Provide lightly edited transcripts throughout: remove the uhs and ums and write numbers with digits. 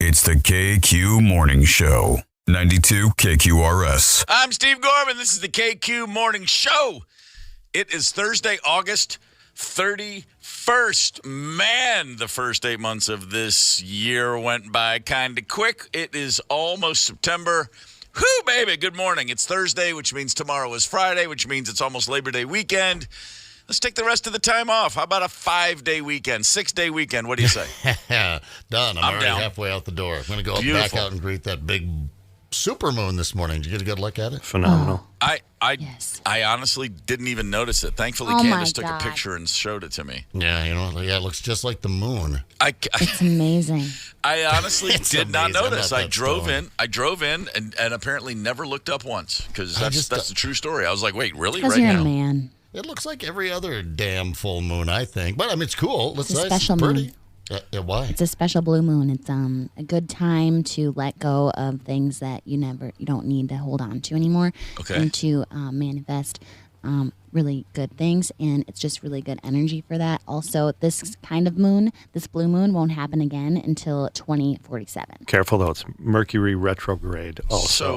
It's the KQ Morning Show. 92 KQRS. I'm Steve Gorman. This is the KQ Morning Show. It is Thursday, August 31st. Man, the first 8 months of this year went by kind of quick. It is almost September. Whew, baby, good morning. It's Thursday, which means tomorrow is Friday, which means it's almost Labor Day weekend. Let's take the rest of the time off. How about a 5-day weekend, 6-day weekend? What do you say? Done. I'm already down. halfway out the door. I'm going to go Beautiful. back out and greet that big supermoon this morning. Did you get a good look at it? Phenomenal. I honestly didn't even notice it. Thankfully, Oh, Candace my took a God. picture and showed it to me. Yeah, it looks just like the moon. It's amazing. I honestly It's did not amazing. I'm notice. not I that drove in and apparently never looked up once because that's the true story. I was like, wait, really? Because Right you're now? a man. It looks like every other damn full moon, I think. But, I mean, it's cool. It's a nice. special It's pretty. moon. Why? It's a special blue moon. It's a good time to let go of things that you don't need to hold on to anymore. Okay. And to manifest really good things, and it's just really good energy for that. Also, this kind of moon, this blue moon, won't happen again until 2047. Careful, though. It's Mercury retrograde also.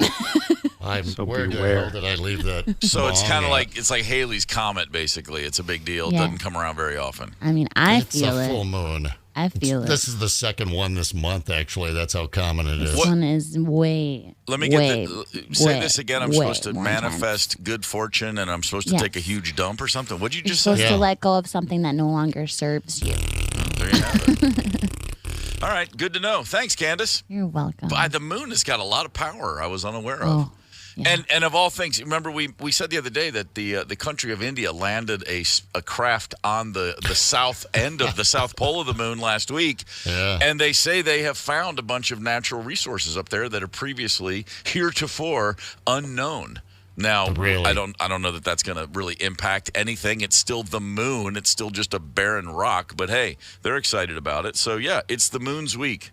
So, Where the beware. hell did I leave that? so it's bong kind of at? like Haley's Comet, basically. It's a big deal. Yeah. Doesn't come around very often. I mean, I It's feel a full it. moon. I feel it. This is the second one this month, actually. That's how common it is. This one is way. Let me way, say way, this again. I'm way supposed to more manifest intense. good fortune, and I'm supposed to Yes. take a huge dump or something. What'd you You're just supposed say? Yeah. to let go of something that no longer serves you. There you have it. All right, good to know. Thanks, Candace. You're welcome. The moon has got a lot of power I was unaware of. Oh, yeah. And of all things, remember we said the other day that the country of India landed a craft on the south end of the south pole of the moon last week, Yeah. and they say they have found a bunch of natural resources up there that are previously heretofore unknown. Now, Really? I don't know that that's going to really impact anything. It's still the moon. It's still just a barren rock. But hey, they're excited about it. So yeah, it's the moon's week.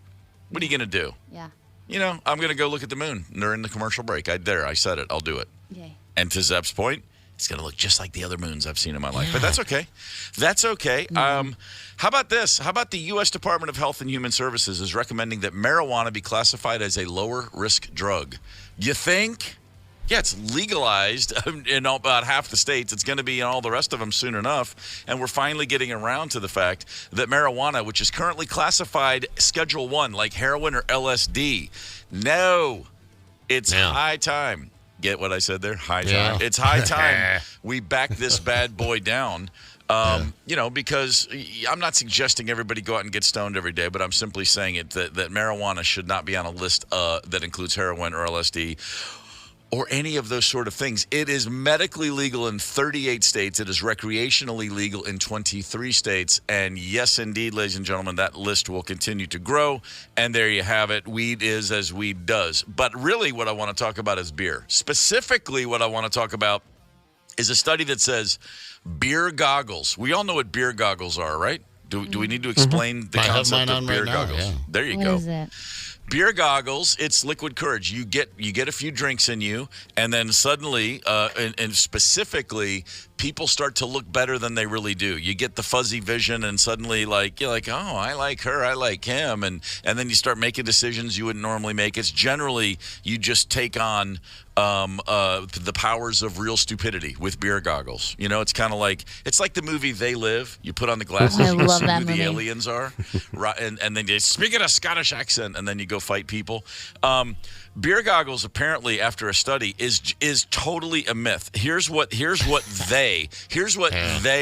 What are you going to do? Yeah. I'm going to go look at the moon during the commercial break. I said it. I'll do it. Yay. And to Zepp's point, it's going to look just like the other moons I've seen in my life. But that's okay. That's okay. How about this? How about the U.S. Department of Health and Human Services is recommending that marijuana be classified as a lower-risk drug? You think? Yeah, it's legalized in about half the states. It's going to be in all the rest of them soon enough. And we're finally getting around to the fact that marijuana, which is currently classified Schedule 1, like heroin or LSD, no, it's high time. Get what I said there? High time. Yeah. It's high time we back this bad boy down. Because I'm not suggesting everybody go out and get stoned every day, but I'm simply saying that marijuana should not be on a list that includes heroin or LSD or any of those sort of things. It is medically legal in 38 states. It is recreationally legal in 23 states. And yes, indeed, ladies and gentlemen, that list will continue to grow. And there you have it. Weed is as weed does. But really what I want to talk about is beer. Specifically, what I want to talk about is a study that says beer goggles. We all know what beer goggles are, right? Do we need to explain the I have concept mine of on beer right now, goggles? yeah. There you What go. is it? Beer goggles, it's liquid courage. You get a few drinks in you, and then suddenly, and specifically, people start to look better than they really do. You get the fuzzy vision, and suddenly, you're like, oh, I like her, I like him, and then you start making decisions you wouldn't normally make. It's generally you just take on the powers of real stupidity with beer goggles. It's kind of like the movie They Live. You put on the glasses, I you love see that who the movie. aliens are, right? And then you speak in a Scottish accent, and then you go fight people. Beer goggles, apparently, after a study, is totally a myth. Here's what they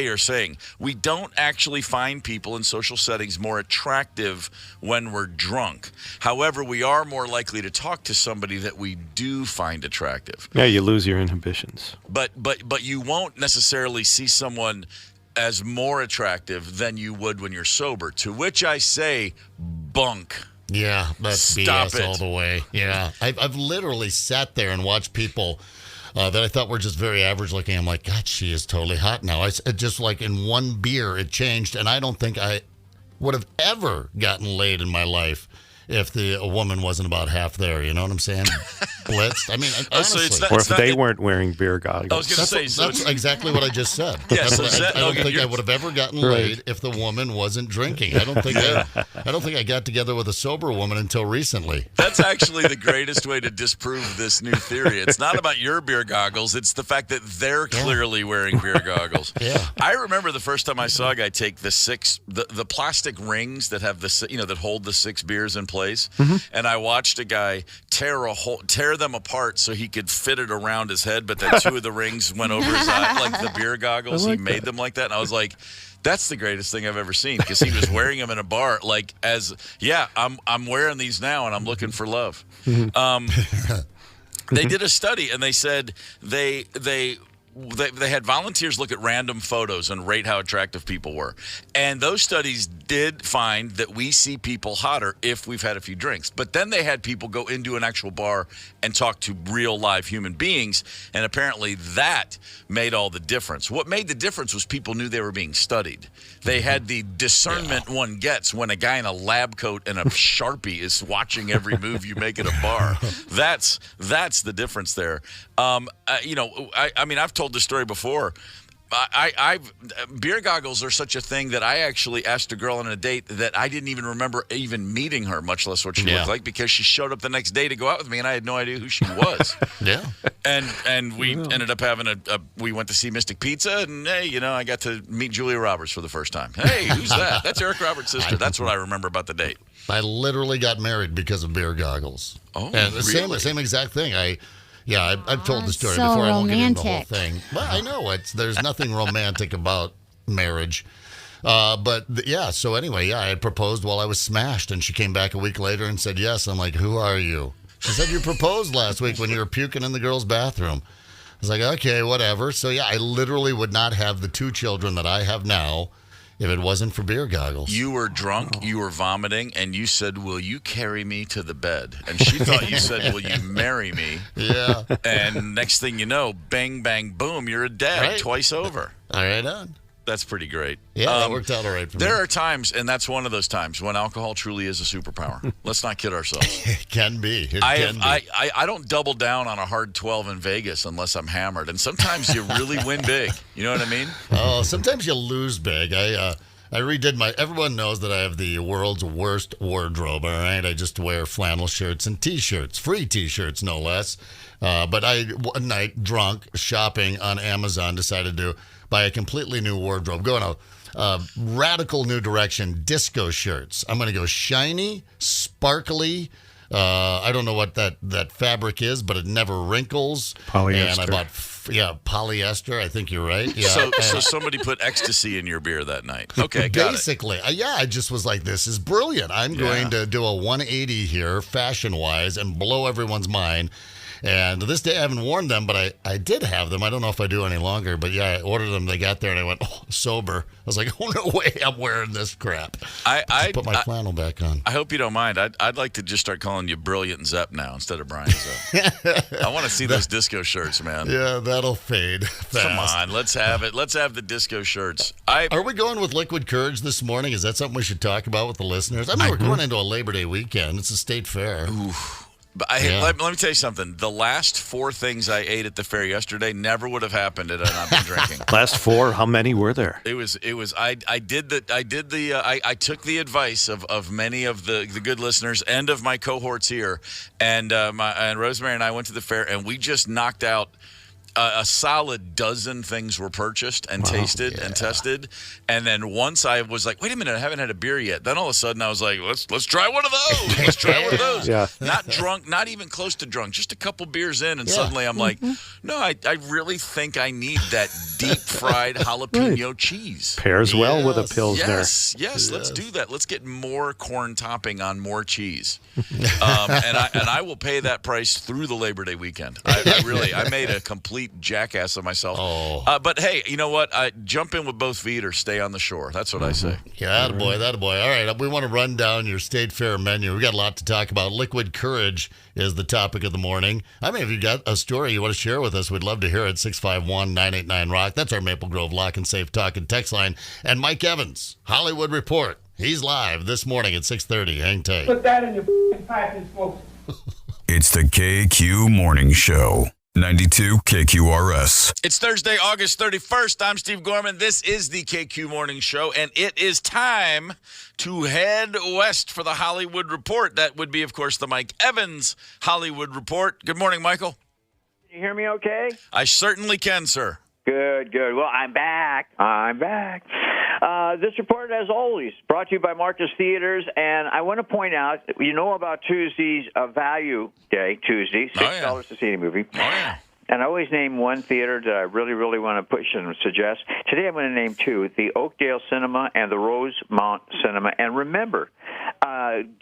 are saying. We don't actually find people in social settings more attractive when we're drunk. However, we are more likely to talk to somebody that we do find attractive. Yeah, you lose your inhibitions. But you won't necessarily see someone as more attractive than you would when you're sober. To which I say, bunk. Yeah, that's Stop BS it. all the way. Yeah, I've literally sat there and watched people that I thought were just very average looking. I'm like, God, she is totally hot now. Just like in one beer, it changed, and I don't think I would have ever gotten laid in my life if a woman wasn't about half there. You know what I'm saying? Blitzed. I mean, honestly. Or if they weren't wearing beer goggles. I was going to say. That's exactly what I just said. Yeah, I don't think I would have ever gotten laid if the woman wasn't drinking. I don't think I got together with a sober woman until recently. That's actually the greatest way to disprove this new theory. It's not about your beer goggles. It's the fact that they're clearly wearing beer goggles. Yeah. I remember the first time I saw a guy take the plastic rings that have that hold the 6 beers in place, and I watched a guy tear them apart so he could fit it around his head, but then 2 of the rings went over his eye, like the beer goggles. He made them like that, and I was like, that's the greatest thing I've ever seen, because he was wearing them in a bar, like I'm wearing these now and I'm looking for love. They did a study and they said they had volunteers look at random photos and rate how attractive people were. And those studies did find that we see people hotter if we've had a few drinks. But then they had people go into an actual bar and talk to real live human beings. And apparently that made all the difference. What made the difference was people knew they were being studied. They had the discernment one gets when a guy in a lab coat and a Sharpie is watching every move you make at a bar. That's the difference there. I mean, I've told this story before. Beer goggles are such a thing that I actually asked a girl on a date that I didn't even remember even meeting her, much less what she looked like, because she showed up the next day to go out with me, and I had no idea who she was. Yeah. And we ended up having we went to see Mystic Pizza, and hey, I got to meet Julia Roberts for the first time. Hey, who's that? That's Eric Roberts' sister. That's what I remember about the date. I literally got married because of beer goggles. Oh, and really? Same exact thing. I've told the story so before. I won't get into the whole romantic. thing. Well, I know there's nothing romantic about marriage. So anyway, I had proposed while I was smashed, and she came back a week later and said yes. I'm like, who are you? She said, you proposed last week when you were puking in the girls' bathroom. I was like, okay, whatever. So I literally would not have the 2 children that I have now if it wasn't for beer goggles. You were drunk, you were vomiting, and you said, will you carry me to the bed? And she thought you said, will you marry me? Yeah. And next thing you know, bang, bang, boom, you're a dad twice over. All right, on. That's pretty great. Yeah, that worked out all right for me. There are times, and that's one of those times, when alcohol truly is a superpower. Let's not kid ourselves. It can be. I don't double down on a hard 12 in Vegas unless I'm hammered. And sometimes you really win big. You know what I mean? Oh, sometimes you lose big. I redid everyone knows that I have the world's worst wardrobe, all right? I just wear flannel shirts and T-shirts, free T-shirts, no less. But one night, drunk, shopping on Amazon, decided to buy a completely new wardrobe, go in a radical new direction, disco shirts. I'm going to go shiny, sparkly. I don't know what that fabric is, but it never wrinkles. Polyester. And I bought, polyester. I think you're right. Yeah. So somebody put ecstasy in your beer that night. Okay, got Basically, I just was like, this is brilliant. I'm going to do a 180 here, fashion-wise, and blow everyone's mind. And to this day, I haven't worn them, but I did have them. I don't know if I do any longer, but I ordered them. They got there, and I went, sober. I was like, oh, no way, I'm wearing this crap. I put my flannel back on. I hope you don't mind. I'd like to just start calling you Brilliant Zepp now instead of Brian Zepp. I want to see those disco shirts, man. Yeah, that'll fade fast. Come on, let's have it. Let's have the disco shirts. Are we going with Liquid Courage this morning? Is that something we should talk about with the listeners? I mean, we're going into a Labor Day weekend. It's a state fair. Ooh. But let me tell you something. The last 4 things I ate at the fair yesterday never would have happened had I not been drinking. Last 4? How many were there? It was. I took the advice of many of the good listeners and of my cohorts here, and Rosemary and I went to the fair, and we just knocked out a solid dozen things were purchased and tasted and tested. And then once I was like, wait a minute, I haven't had a beer yet. Then all of a sudden I was like, let's try one of those. Let's try one of those. Yeah. Not drunk, not even close to drunk, just a couple beers in. And suddenly I'm like, no, I really think I need that deep fried jalapeno cheese. Pairs well with a Pilsner. Yes, let's do that. Let's get more corn topping on more cheese. And I will pay that price through the Labor Day weekend. I made a complete complete jackass of myself. Oh. But hey, you know what? Jump in with both feet or stay on the shore. That's what I say. Yeah, that boy. All right, we want to run down your State Fair menu. We got a lot to talk about. Liquid courage is the topic of the morning. I mean, if you got a story you want to share with us, we'd love to hear it. 651-989-ROCK. That's our Maple Grove Lock and Safe Talk and text line. And Mike Evans, Hollywood Report. He's live this morning at 6:30. Hang tight. Put that in your pipe and smoke. It's the KQ Morning Show. 92 KQRS. It's Thursday, August 31st. I'm Steve Gorman. This is the KQ Morning Show, and it is time to head west for the Hollywood Report. That would be, of course, the Mike Evans Hollywood Report. Good morning, Michael. Can you hear me okay? I certainly can, sir. Good. Well, I'm back. This report, as always, brought to you by Marcus Theaters, and I want to point out, you know about Tuesday's Value Day, Tuesday, $6 to see a movie. Oh, yeah. And I always name one theater that I really, really want to push and suggest. Today I'm going to name two, the Oakdale Cinema and the Rosemont Cinema. And remember,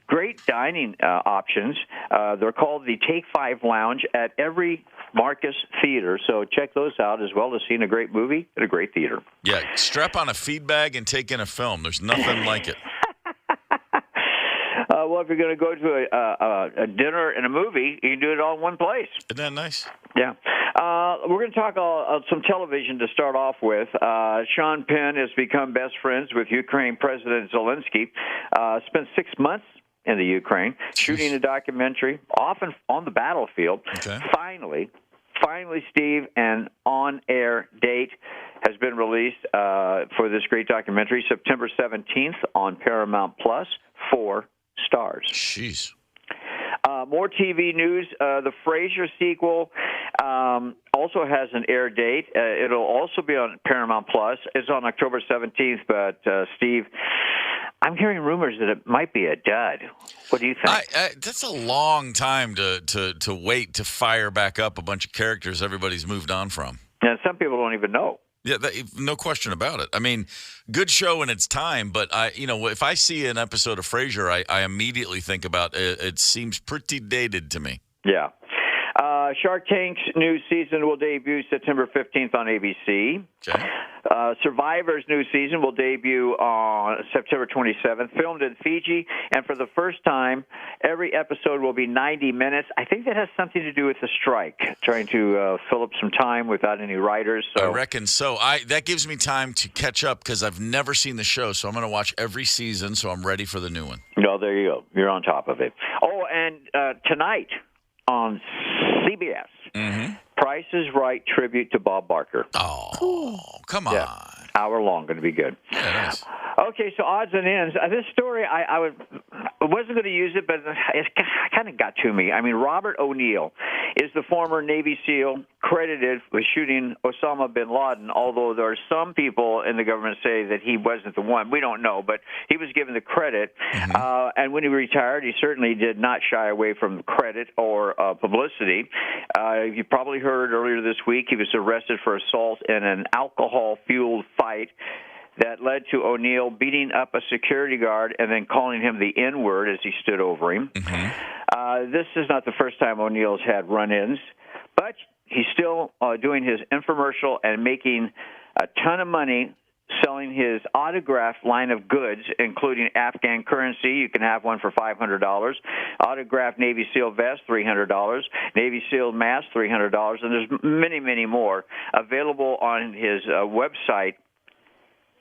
great dining options. They're called the Take 5 Lounge at every Marcus Theater. So check those out, as well as seeing a great movie at a great theater. Yeah, strap on a feed bag and take in a film. There's nothing like it. Well, if you're going to go to a dinner and a movie, you can do it all in one place. Isn't that nice? Yeah. We're going to talk some television to start off with. Sean Penn has become best friends with Ukraine President Zelensky. Spent 6 months in the Ukraine shooting a documentary, often on the battlefield. Okay. Finally, Steve, an on-air date has been released for this great documentary, September 17th on Paramount Plus, 4 stars. Jeez. More TV news. The Frasier sequel also has an air date. It'll also be on Paramount Plus. It's on October 17th, but Steve, I'm hearing rumors that it might be a dud. What do you think? That's a long time to wait to fire back up a bunch of characters everybody's moved on from. And some people don't even know. Yeah, no question about it. I mean, good show in its time, but if I see an episode of Frasier, I immediately think about it. It seems pretty dated to me. Yeah. Shark Tank's new season will debut September 15th on ABC. Okay. Survivor's new season will debut on September 27th, filmed in Fiji, and for the first time, every episode will be 90 minutes. I think that has something to do with the strike, trying to fill up some time without any writers. So. I reckon so. That gives me time to catch up because I've never seen the show, so I'm going to watch every season, so I'm ready for the new one. No, there you go. You're on top of it. Oh, and tonight on CBS, Price is Right tribute to Bob Barker. Oh, come on. Yeah. Hour long, going to be good. Yeah, it is. Okay, so odds and ends. This story, I wasn't going to use it, but it kind of got to me. I mean, Robert O'Neill is the former Navy SEAL credited with shooting Osama bin Laden, although there are some people in the government say that he wasn't the one. We don't know, but he was given the credit. And when he retired, he certainly did not shy away from credit or publicity. You probably heard earlier this week he was arrested for assault in an alcohol-fueled fight that led to O'Neill beating up a security guard and then calling him the N-word as he stood over him. This is not the first time O'Neill's had run-ins, but he's still doing his infomercial and making a ton of money selling his autographed line of goods, including Afghan currency. You can have one for $500. Autographed Navy SEAL vest, $300. Navy SEAL mask, $300. And there's many, many more available on his website.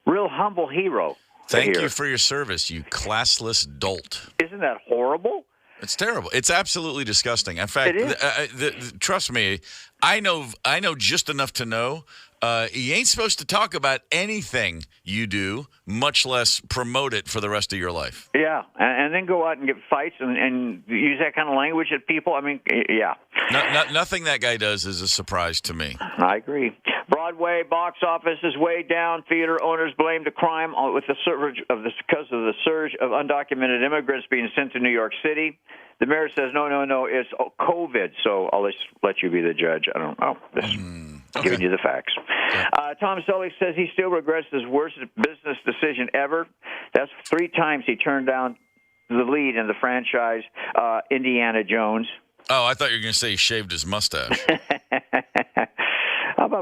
Real humble hero. Thank you for your service, you classless dolt. Isn't that horrible? It's terrible. It's absolutely disgusting. In fact, trust me, I know just enough to know you ain't supposed to talk about anything you do, much less promote it for the rest of your life. Yeah, and then go out and get fights and use that kind of language at people. I mean, yeah. Nothing that guy does is a surprise to me. I agree. Broadway box office is way down. Theater owners blame the crime with the surge because of the surge of undocumented immigrants being sent to New York City. The mayor says, no, it's COVID, so I'll let you be the judge. I don't know. Giving you the facts. Yeah. Tom Selleck says he still regrets his worst business decision ever. That's 3 times he turned down the lead in the franchise, Indiana Jones. Oh, I thought you were going to say he shaved his mustache.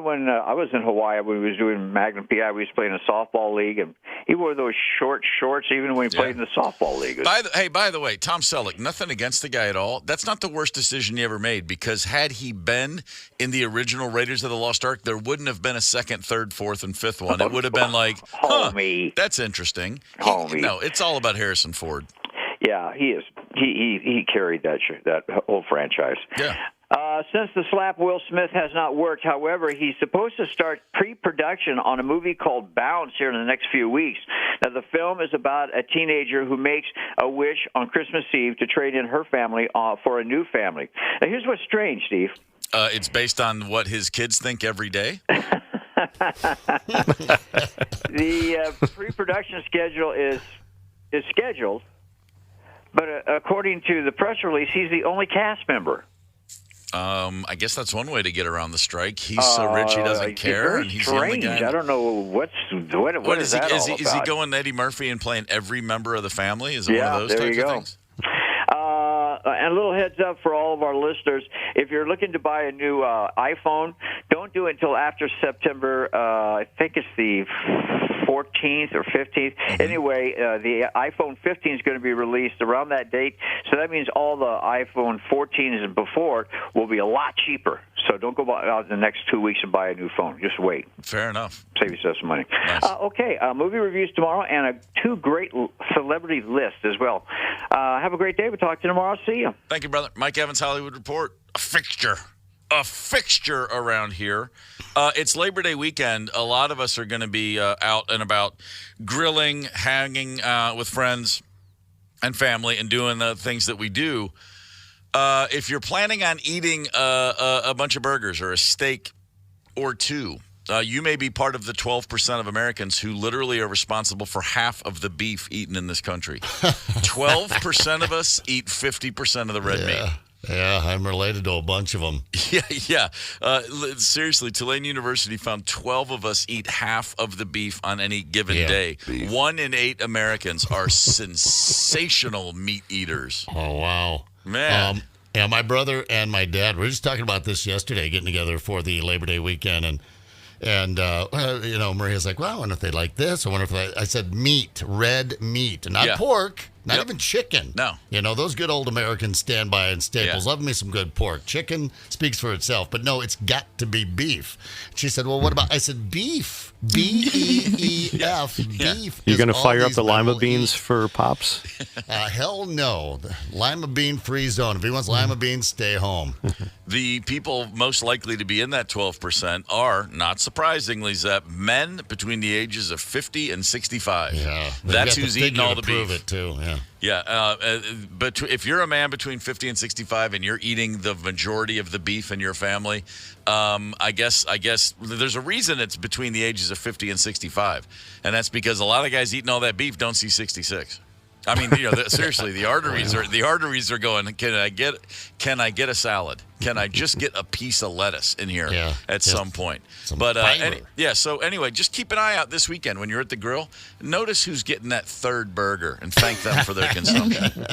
when I was in Hawaii, when we was doing Magnum PI, we was playing a softball league, and he wore those short shorts even when he played in the softball league. By the way, Tom Selleck, nothing against the guy at all. That's not the worst decision he ever made, because had he been in the original Raiders of the Lost Ark, there wouldn't have been a second, third, fourth, and fifth one. It would have been like, homie, that's interesting. Homie. No, it's all about Harrison Ford. Yeah, he is. He carried that whole franchise. Yeah. Since the slap Will Smith has not worked, however, he's supposed to start pre-production on a movie called Bounce here in the next few weeks. Now, the film is about a teenager who makes a wish on Christmas Eve to trade in her family for a new family. Now, here's what's strange, Steve. It's based on what his kids think every day? The pre-production schedule is scheduled, but according to the press release, he's the only cast member. I guess that's one way to get around the strike. He's so rich he doesn't care, and he's strange. the only guy. I don't know what is that all about? Is he going Eddie Murphy and playing every member of the family? Is it one of those there types you of go. things? And a little heads up for all of our listeners: if you're looking to buy a new iPhone, don't do it until after September. I think it's the 14th or 15th. Anyway, the iPhone 15 is going to be released around that date, so that means all the iPhone 14s and before will be a lot cheaper. So don't go out in the next 2 weeks and buy a new phone. Just wait. Fair enough. Save yourself some money. Nice. Okay, movie reviews tomorrow and two great celebrity lists as well. Have a great day. We'll talk to you tomorrow. See you. Thank you, brother. Mike Evans, Hollywood Report. A fixture around here. It's Labor Day weekend. A lot of us are going to be out and about grilling, hanging with friends and family, and doing the things that we do. If you're planning on eating a bunch of burgers or a steak or two, you may be part of the 12% of Americans who literally are responsible for half of the beef eaten in this country. 12% of us eat 50% of the red meat. Yeah, I'm related to a bunch of them. Yeah. Seriously, Tulane University found 12 of us eat half of the beef on any given day. Beef. 1 in 8 Americans are sensational meat eaters. Oh, wow. Man. Yeah, my brother and my dad, we were just talking about this yesterday, getting together for the Labor Day weekend, and Maria's like, well, I wonder if they like this. I said meat, red meat, not pork, not even chicken. No. Those good old American standby and staples. Love me some good pork. Chicken speaks for itself, but no, it's got to be beef. She said, well, what about, I said beef, B-E-E-F, beef. You going to fire up the lima beans for Pops? Hell no. The lima bean free zone. If he wants lima beans, stay home. The people most likely to be in that 12% are, not surprisingly, Zep, men between the ages of 50 and 65. Yeah. That's who's eating all the beef. Prove it too, yeah. Yeah, but if you're a man between 50 and 65 and you're eating the majority of the beef in your family, I guess there's a reason it's between the ages of 50 and 65, and that's because a lot of guys eating all that beef don't see 66. I mean, seriously, the arteries are going. Can I get a salad? Can I just get a piece of lettuce in here at some point? But so anyway, just keep an eye out this weekend when you're at the grill. Notice who's getting that third burger and thank them for their consumption.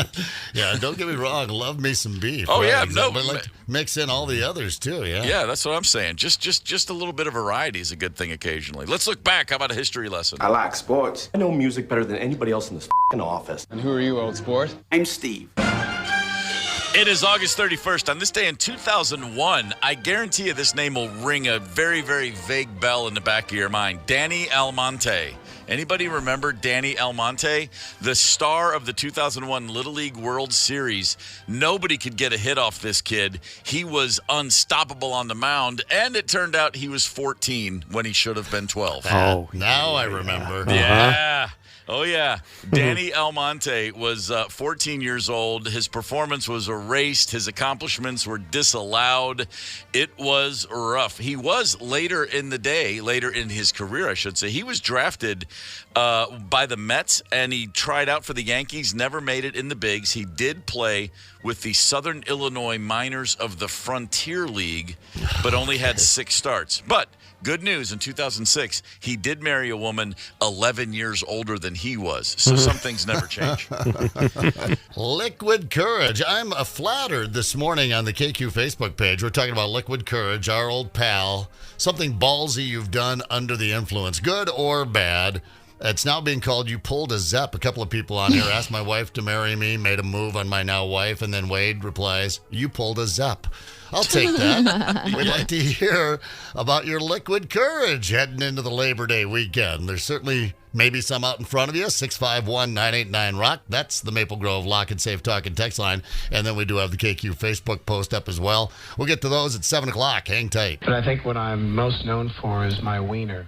Yeah, don't get me wrong. Love me some beef. Oh yeah, exactly. But mix in all the others too. Yeah. Yeah, that's what I'm saying. Just a little bit of variety is a good thing occasionally. Let's look back. How about a history lesson? I like sports. I know music better than anybody else in this f***ing office. And who are you, old sport? I'm Steve. It is August 31st. On this day in 2001, I guarantee you this name will ring a very, very vague bell in the back of your mind. Danny Almonte. Anybody remember Danny Almonte? The star of the 2001 Little League World Series. Nobody could get a hit off this kid. He was unstoppable on the mound, and it turned out he was 14 when he should have been 12. Oh, now I remember. Yeah. Oh, yeah. Danny Almonte was 14 years old. His performance was erased. His accomplishments were disallowed. It was rough. He was later in his career, I should say. He was drafted by the Mets, and he tried out for the Yankees, never made it in the bigs. He did play with the Southern Illinois Miners of the Frontier League, but only had 6 starts. But good news, in 2006, he did marry a woman 11 years older than he was. So some things never change. Liquid Courage. I'm flattered this morning on the KQ Facebook page. We're talking about Liquid Courage, our old pal. Something ballsy you've done under the influence, good or bad. It's now being called you pulled a Zepp. A couple of people on here asked my wife to marry me, made a move on my now wife, and then Wade replies, you pulled a Zepp. I'll take that. We'd like to hear about your liquid courage heading into the Labor Day weekend. There's certainly maybe some out in front of you. 651-989-ROCK. That's the Maple Grove Lock and Safe Talk and Text line. And then we do have the KQ Facebook post up as well. We'll get to those at 7 o'clock. Hang tight. But I think what I'm most known for is my wiener.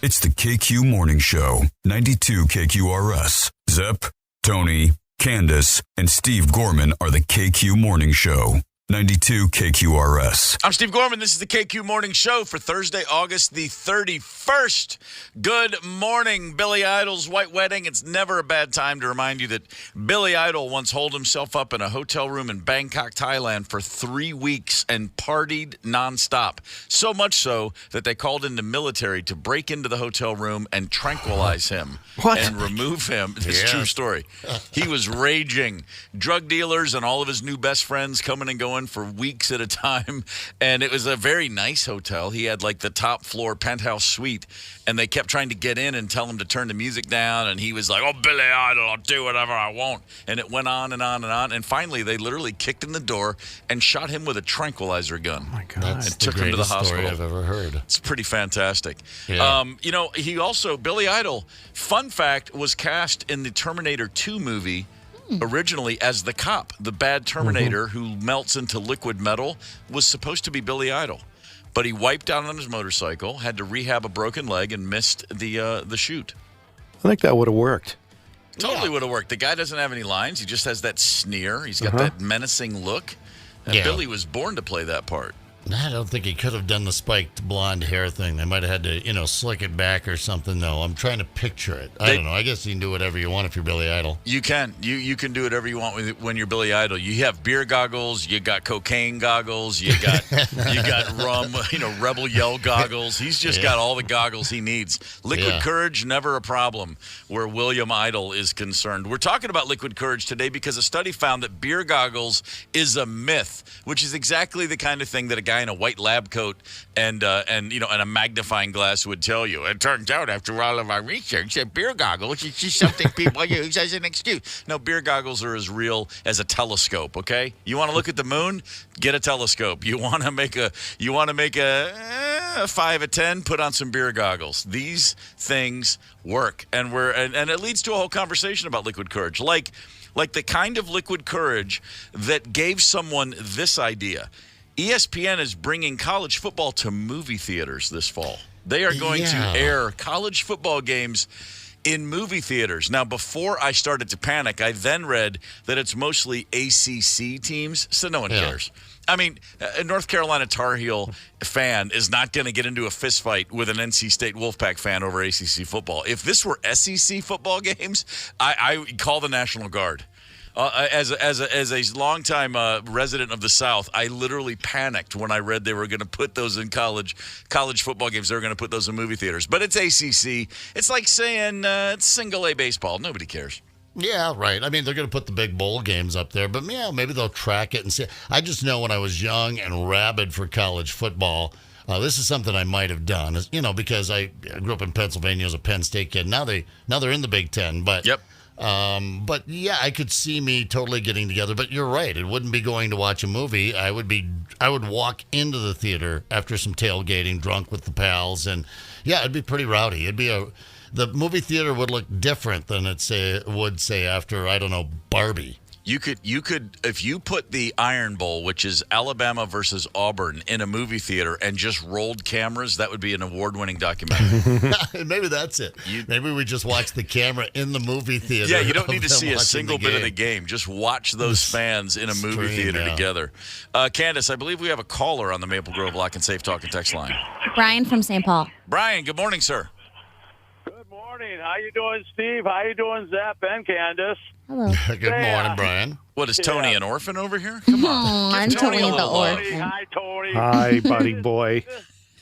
It's the KQ Morning Show, 92 KQRS. Zep, Tony, Candace, and Steve Gorman are the KQ Morning Show. 92 KQRS. I'm Steve Gorman. This is the KQ Morning Show for Thursday, August the 31st. Good morning, Billy Idol's White Wedding. It's never a bad time to remind you that Billy Idol once holed himself up in a hotel room in Bangkok, Thailand for 3 weeks and partied nonstop. So much so that they called in the military to break into the hotel room and tranquilize him and remove him. It's a true story. He was raging. Drug dealers and all of his new best friends coming and going for weeks at a time, and it was a very nice hotel. He had like the top floor penthouse suite, and they kept trying to get in and tell him to turn the music down, and he was like, oh, Billy Idol, I'll do whatever I want. And it went on and on and on, and finally they literally kicked in the door and shot him with a tranquilizer gun. Oh my God. That's and took him to the hospital. story I've ever heard. It's pretty fantastic. Yeah. He also, Billy Idol, fun fact, was cast in the Terminator 2 movie originally as the cop. The bad Terminator who melts into liquid metal was supposed to be Billy Idol. But he wiped out on his motorcycle, had to rehab a broken leg, and missed the shoot. I think that would have worked. Totally would have worked. The guy doesn't have any lines. He just has that sneer. He's got that menacing look. And Billy was born to play that part. I don't think he could have done the spiked blonde hair thing. They might have had to, slick it back or something, though. I'm trying to picture it. I don't know. I guess you can do whatever you want if you're Billy Idol. You can. You can do whatever you want when you're Billy Idol. You have beer goggles. You got cocaine goggles. You got rum, Rebel Yell goggles. He's just got all the goggles he needs. Liquid Courage, never a problem where William Idol is concerned. We're talking about Liquid Courage today because a study found that beer goggles is a myth, which is exactly the kind of thing that a guy in a white lab coat and a magnifying glass would tell you. It turns out, after all of our research, that beer goggles is just something people use as an excuse. No, beer goggles are as real as a telescope. Okay, you want to look at the moon? Get a telescope. You want to make a 5 of 10? Put on some beer goggles. These things work, and it leads to a whole conversation about liquid courage, like the kind of liquid courage that gave someone this idea. ESPN is bringing college football to movie theaters this fall. They are going to air college football games in movie theaters. Now, before I started to panic, I then read that it's mostly ACC teams, so no one cares. I mean, a North Carolina Tar Heel fan is not going to get into a fist fight with an NC State Wolfpack fan over ACC football. If this were SEC football games, I call the National Guard. As a longtime resident of the South, I literally panicked when I read they were going to put those in college football games. They were going to put those in movie theaters. But it's ACC. It's like saying it's single A baseball. Nobody cares. Yeah, right. I mean, they're going to put the big bowl games up there, but maybe they'll track it and see. I just know when I was young and rabid for college football, this is something I might have done, because I grew up in Pennsylvania as a Penn State kid. Now they're in the Big Ten, but yep. But yeah, I could see me totally getting together. But you're right; it wouldn't be going to watch a movie. I would walk into the theater after some tailgating, drunk with the pals, and it'd be pretty rowdy. The movie theater would look different than it would say after, I don't know, Barbie. You could if you put the Iron Bowl, which is Alabama versus Auburn, in a movie theater and just rolled cameras, that would be an award-winning documentary. Maybe that's it. Maybe we just watch the camera in the movie theater. Yeah, you don't need to see a single bit of the game. Just watch those fans in a movie theater together. Candace, I believe we have a caller on the Maple Grove Lock and Safe Talk and Text line. Brian from St. Paul. Brian, good morning, sir. Good morning. morning. How you doing, Steve? How you doing, Zep and Candace? Hello. Good morning, Brian. What, is Tony an orphan over here? Come on. I'm Give Tony a the little love. orphan. Hi, Tony. Hi, buddy boy.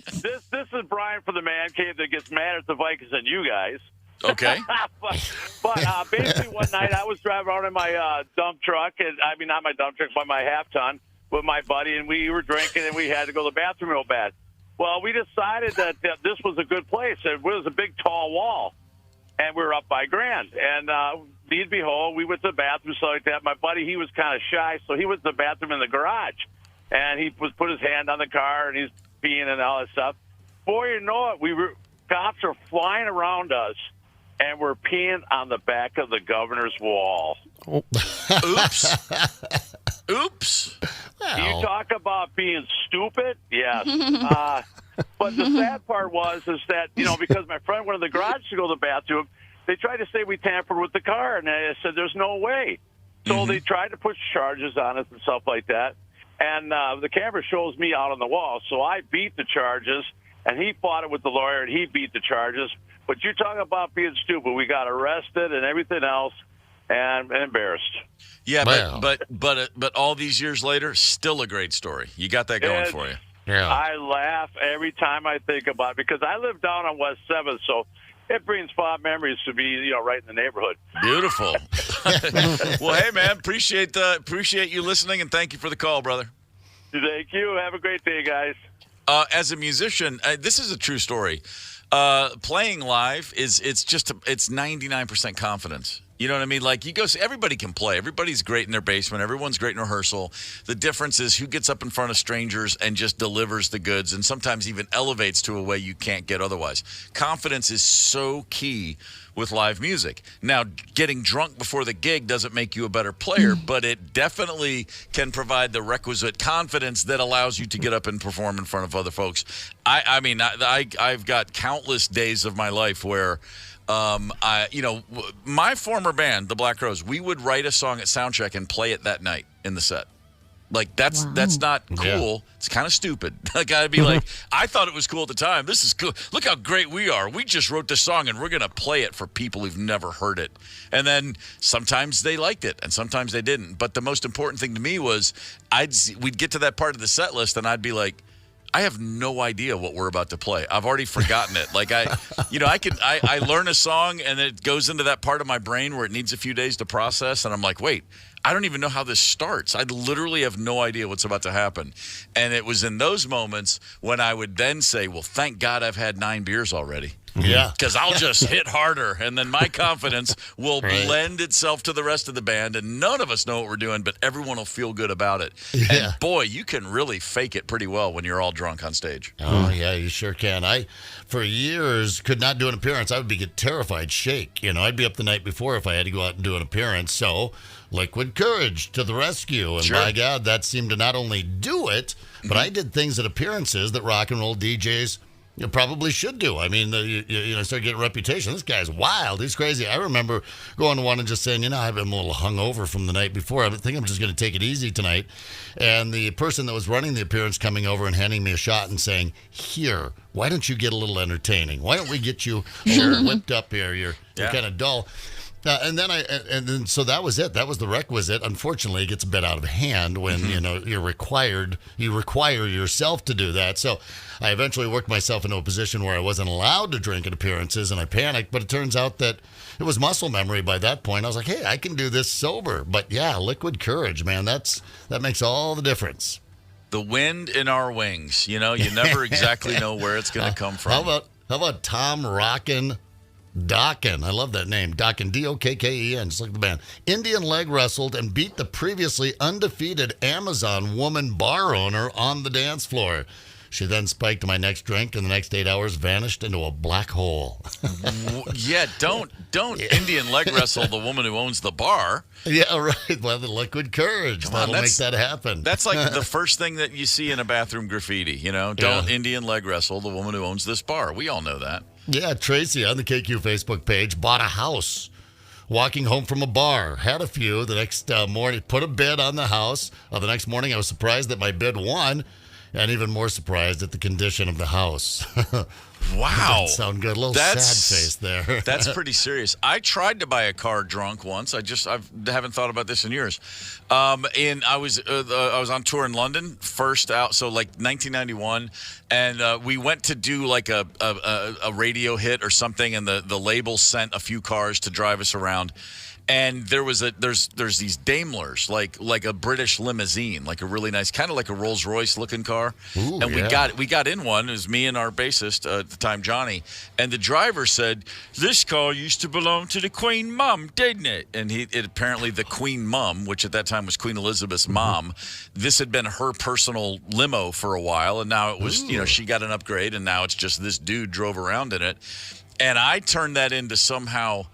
This is Brian from the Man Cave that gets mad at the Vikings and you guys. Okay. but basically, one night I was driving around in my dump truck, and I mean not my dump truck, but my half ton with my buddy, and we were drinking, and we had to go to the bathroom real bad. Well, we decided that this was a good place. It was a big, tall wall, and we were up by Grand. And need behold, we went to the bathroom, so like that. My buddy, he was kind of shy, so he went to the bathroom in the garage, and he put his hand on the car, and he's peeing and all that stuff. Before you know it, cops are flying around us, and we're peeing on the back of the governor's wall. Oops. Oops. You talk about being stupid? Yes. But the sad part is that, because my friend went in the garage to go to the bathroom, they tried to say we tampered with the car, and I said, there's no way. So they tried to push charges on us and stuff like that. And the camera shows me out on the wall. So I beat the charges, and he fought it with the lawyer, and he beat the charges. But you talk about being stupid. We got arrested and everything else, and embarrassed. Yeah, Wow. but all these years later, still a great story. You got that going for you. Yeah. I laugh every time I think about it because I live down on West 7th, so it brings fond memories to be, right in the neighborhood. Beautiful. Well, hey, man, appreciate you listening, and thank you for the call, brother. Thank you. Have a great day, guys. As a musician, this is a true story. Playing live it's 99% confidence. You know what I mean? Like, you go see, everybody can play. Everybody's great in their basement. Everyone's great in rehearsal. The difference is who gets up in front of strangers and just delivers the goods, and sometimes even elevates to a way you can't get otherwise. Confidence is so key with live music. Now, getting drunk before the gig doesn't make you a better player, but it definitely can provide the requisite confidence that allows you to get up and perform in front of other folks. I've got countless days of my life where my former band, the Black Crowes, we would write a song at soundcheck and play it that night in the set. Like, that's not cool. Yeah. It's kind of stupid. Like, I'd be like, I thought it was cool at the time. This is cool. Look how great we are. We just wrote this song, and we're going to play it for people who've never heard it. And then sometimes they liked it, and sometimes they didn't. But the most important thing to me was we'd get to that part of the set list, and I'd be like, I have no idea what we're about to play. I've already forgotten it. Like, I learn a song, and it goes into that part of my brain where it needs a few days to process, and I'm like, wait, I don't even know how this starts. I literally have no idea what's about to happen. And it was in those moments when I would then say, well, thank God I've had 9 beers already. Yeah. Because I'll just hit harder, and then my confidence will blend itself to the rest of the band, and none of us know what we're doing, but everyone will feel good about it. Yeah. And, boy, you can really fake it pretty well when you're all drunk on stage. Oh, yeah, you sure can. I, for years, could not do an appearance. I would get terrified, shake. I'd be up the night before if I had to go out and do an appearance. So, Liquid Courage to the rescue. And by God, that seemed to not only do it, but I did things at appearances that rock and roll DJs probably should do. I mean, you start getting a reputation. This guy's wild. He's crazy. I remember going to one and just saying, I've been a little hungover from the night before. I think I'm just going to take it easy tonight. And the person that was running the appearance coming over and handing me a shot and saying, here, why don't you get a little entertaining? Why don't we get you whipped up here? You're kind of dull. And then so that was it. That was the requisite. Unfortunately, it gets a bit you require yourself to do that. So I eventually worked myself into a position where I wasn't allowed to drink at appearances, and I panicked. But it turns out that it was muscle memory by that point. I was like, hey, I can do this sober. But yeah, Liquid Courage, man, that makes all the difference. The wind in our wings. You never exactly know where it's going to come from. How about Tom Rockin' Dokken? I love that name. Dokken, Dokken, just like the band. Indian leg wrestled and beat the previously undefeated Amazon woman bar owner on the dance floor. She then spiked my next drink, and the next 8 hours vanished into a black hole. Yeah, don't Indian leg wrestle the woman who owns the bar. Yeah, right. Well, the Liquid Courage. That'll make that happen. That's like the first thing that you see in a bathroom graffiti, Don't Indian leg wrestle the woman who owns this bar. We all know that. Yeah, Tracy on the KQ Facebook page bought a house. Walking home from a bar, had a few. The next morning, put a bid on the house. The next morning, I was surprised that my bid won. And even more surprised at the condition of the house. Wow. Doesn't sound good. A little sad face there. That's pretty serious. I tried to buy a car drunk once. I haven't thought about this in years. And I was on tour in London, first out, so like 1991, and we went to do like a radio hit or something, and the label sent a few cars to drive us around. And there's these Daimlers, like a British limousine, like a really nice, kind of like a Rolls Royce looking car. Ooh, and yeah. we got in one. It was me and our bassist at the time, Johnny. And the driver said, "This car used to belong to the Queen Mum, didn't it?" And it apparently the Queen Mum, which at that time was Queen Elizabeth's mom, this had been her personal limo for a while, and now it was, she got an upgrade, and now it's just this dude drove around in it. And I turned that into somehow,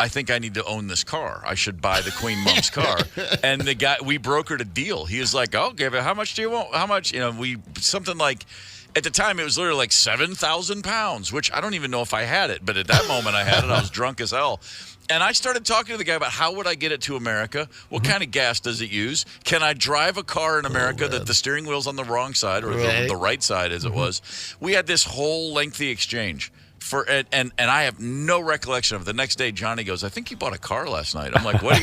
I think I need to own this car. I should buy the Queen Mom's car. And the guy, we brokered a deal. He was like, "I'll give it. How much do you want? How much?" Something like, at the time, it was literally like 7,000 pounds, which I don't even know if I had it. But at that moment, I had it. I was drunk as hell. And I started talking to the guy about how would I get it to America? What kind of gas does it use? Can I drive a car in America that the steering wheel's on the wrong side or the right side as it was? We had this whole lengthy exchange. And I have no recollection of it. The next day, Johnny goes, "I think you bought a car last night." I'm like, "What?"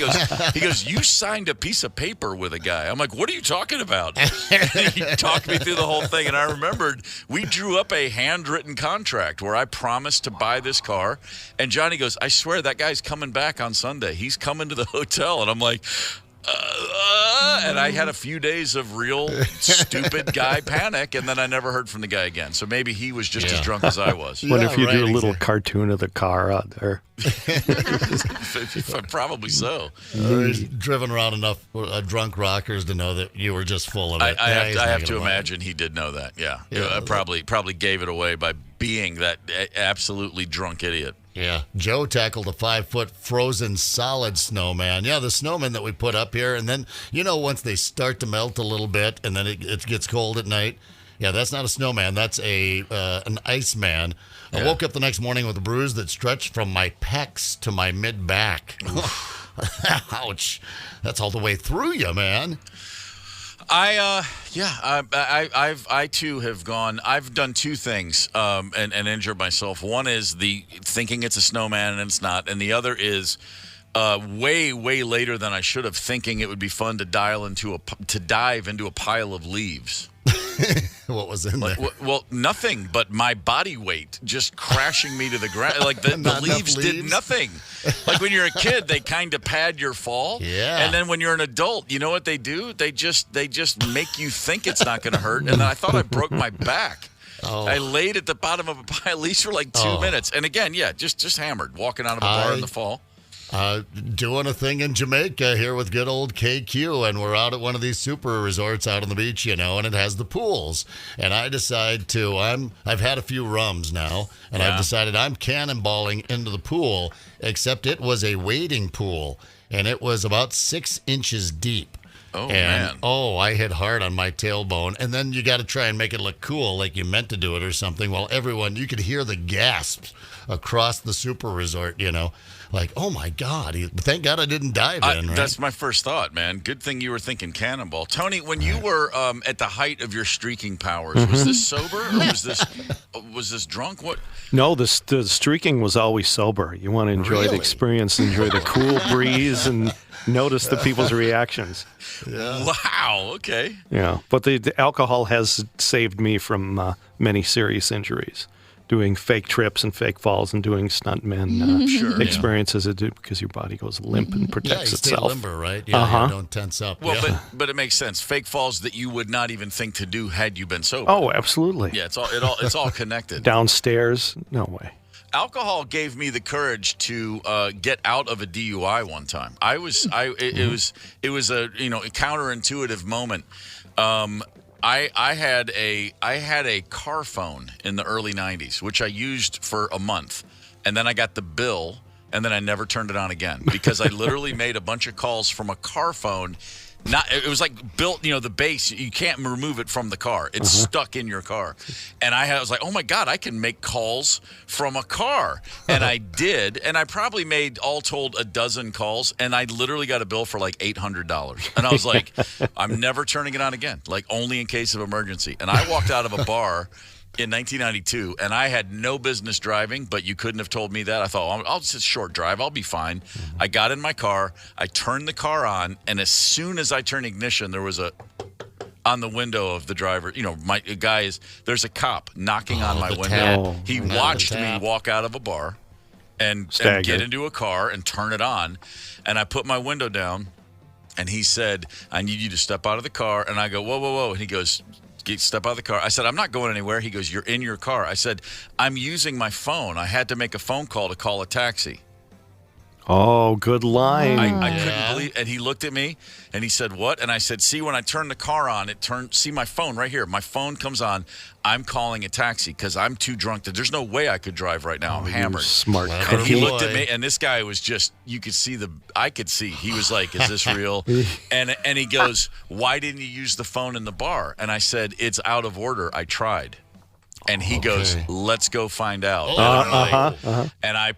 He goes, "You signed a piece of paper with a guy." I'm like, "What are you talking about?" He talked me through the whole thing, and I remembered we drew up a handwritten contract where I promised to buy this car. And Johnny goes, "I swear that guy's coming back on Sunday. He's coming to the hotel." And I'm like, and I had a few days of real stupid guy panic, and then I never heard from the guy again. So maybe he was just as drunk as I was. What if you do a little cartoon of the car out there? Probably so. He's driven around enough drunk rockers to know that you were just full of it. I have to imagine he did know that. Yeah. Probably gave it away by being that absolutely drunk idiot. Yeah. Joe tackled a 5-foot frozen solid snowman. Yeah, the snowmen that we put up here. And then, once they start to melt a little bit and then it gets cold at night. Yeah, that's not a snowman. That's an ice man. I woke up the next morning with a bruise that stretched from my pecs to my mid-back. Ouch. That's all the way through you, man. I too have gone. I've done two things and injured myself. One is the thinking it's a snowman and it's not, and the other is way later than I should have, thinking it would be fun to dive into a pile of leaves. What was in there? Well, nothing but my body weight just crashing me to the ground. Like the leaves did nothing. Like when you're a kid, they kind of pad your fall. Yeah. And then when you're an adult, you know what they do? They just make you think it's not going to hurt. And then I thought I broke my back. Oh. I laid at the bottom of a pile of leaves for like 2 minutes. And again, just hammered, walking out of a bar in the fall. Doing a thing in Jamaica here with good old KQ, and we're out at one of these super resorts out on the beach, and it has the pools. And I decide I've had a few rums now, and I've decided I'm cannonballing into the pool, except it was a wading pool, and it was about 6 inches deep. Oh, man. Oh, I hit hard on my tailbone. And then you got to try and make it look cool, like you meant to do it or something. While you could hear the gasps across the super resort, Like, oh, my God. Thank God I didn't dive in, right? That's my first thought, man. Good thing you were thinking cannonball. Tony, when you were at the height of your streaking powers, was this sober or was this drunk? What? No, the streaking was always sober. You want to enjoy the experience, enjoy the cool breeze, and notice the people's reactions. Yeah. Wow, okay. Yeah, but the alcohol has saved me from many serious injuries. Doing fake trips and fake falls and doing stuntmen experiences because your body goes limp and protects you itself. Stay limber, right? Yeah, you don't tense up. Well, but it makes sense. Fake falls that you would not even think to do had you been sober. Oh, absolutely. Yeah, it's all connected. Downstairs, no way. Alcohol gave me the courage to get out of a DUI one time. It was a counterintuitive moment. I had a car phone in the early 90s, which I used for a month, and then I got the bill, and then I never turned it on again because I literally made a bunch of calls from a car phone It was like built, the base. You can't remove it from the car. It's stuck in your car. And I was like, oh my God, I can make calls from a car. And I did. And I probably made all told a dozen calls. And I literally got a bill for like $800. And I was like, I'm never turning it on again. Like only in case of emergency. And I walked out of a bar in 1992, and I had no business driving, but you couldn't have told me that. I thought, I'll just short drive. I'll be fine. I got in my car. I turned the car on, and as soon as I turned ignition, there was on the window of the driver, there's a cop knocking on my window. He watched me walk out of a bar and get into a car and turn it on, and I put my window down, and he said, I need you to step out of the car, and I go, whoa, whoa, whoa, and he goes, step out of the car. I said, I'm not going anywhere. He goes, you're in your car. I said, I'm using my phone. I had to make a phone call to call a taxi. Oh, good line. I couldn't believe it. And he looked at me and he said, what? And I said, see, when I turn the car on, see my phone right here. My phone comes on. I'm calling a taxi because I'm too drunk. There's no way I could drive right now. I'm hammered. Smart. And he looked at me, and this guy was just, I could see. He was like, is this real? And he goes, why didn't you use the phone in the bar? And I said, it's out of order. I tried. And he goes, let's go find out. And I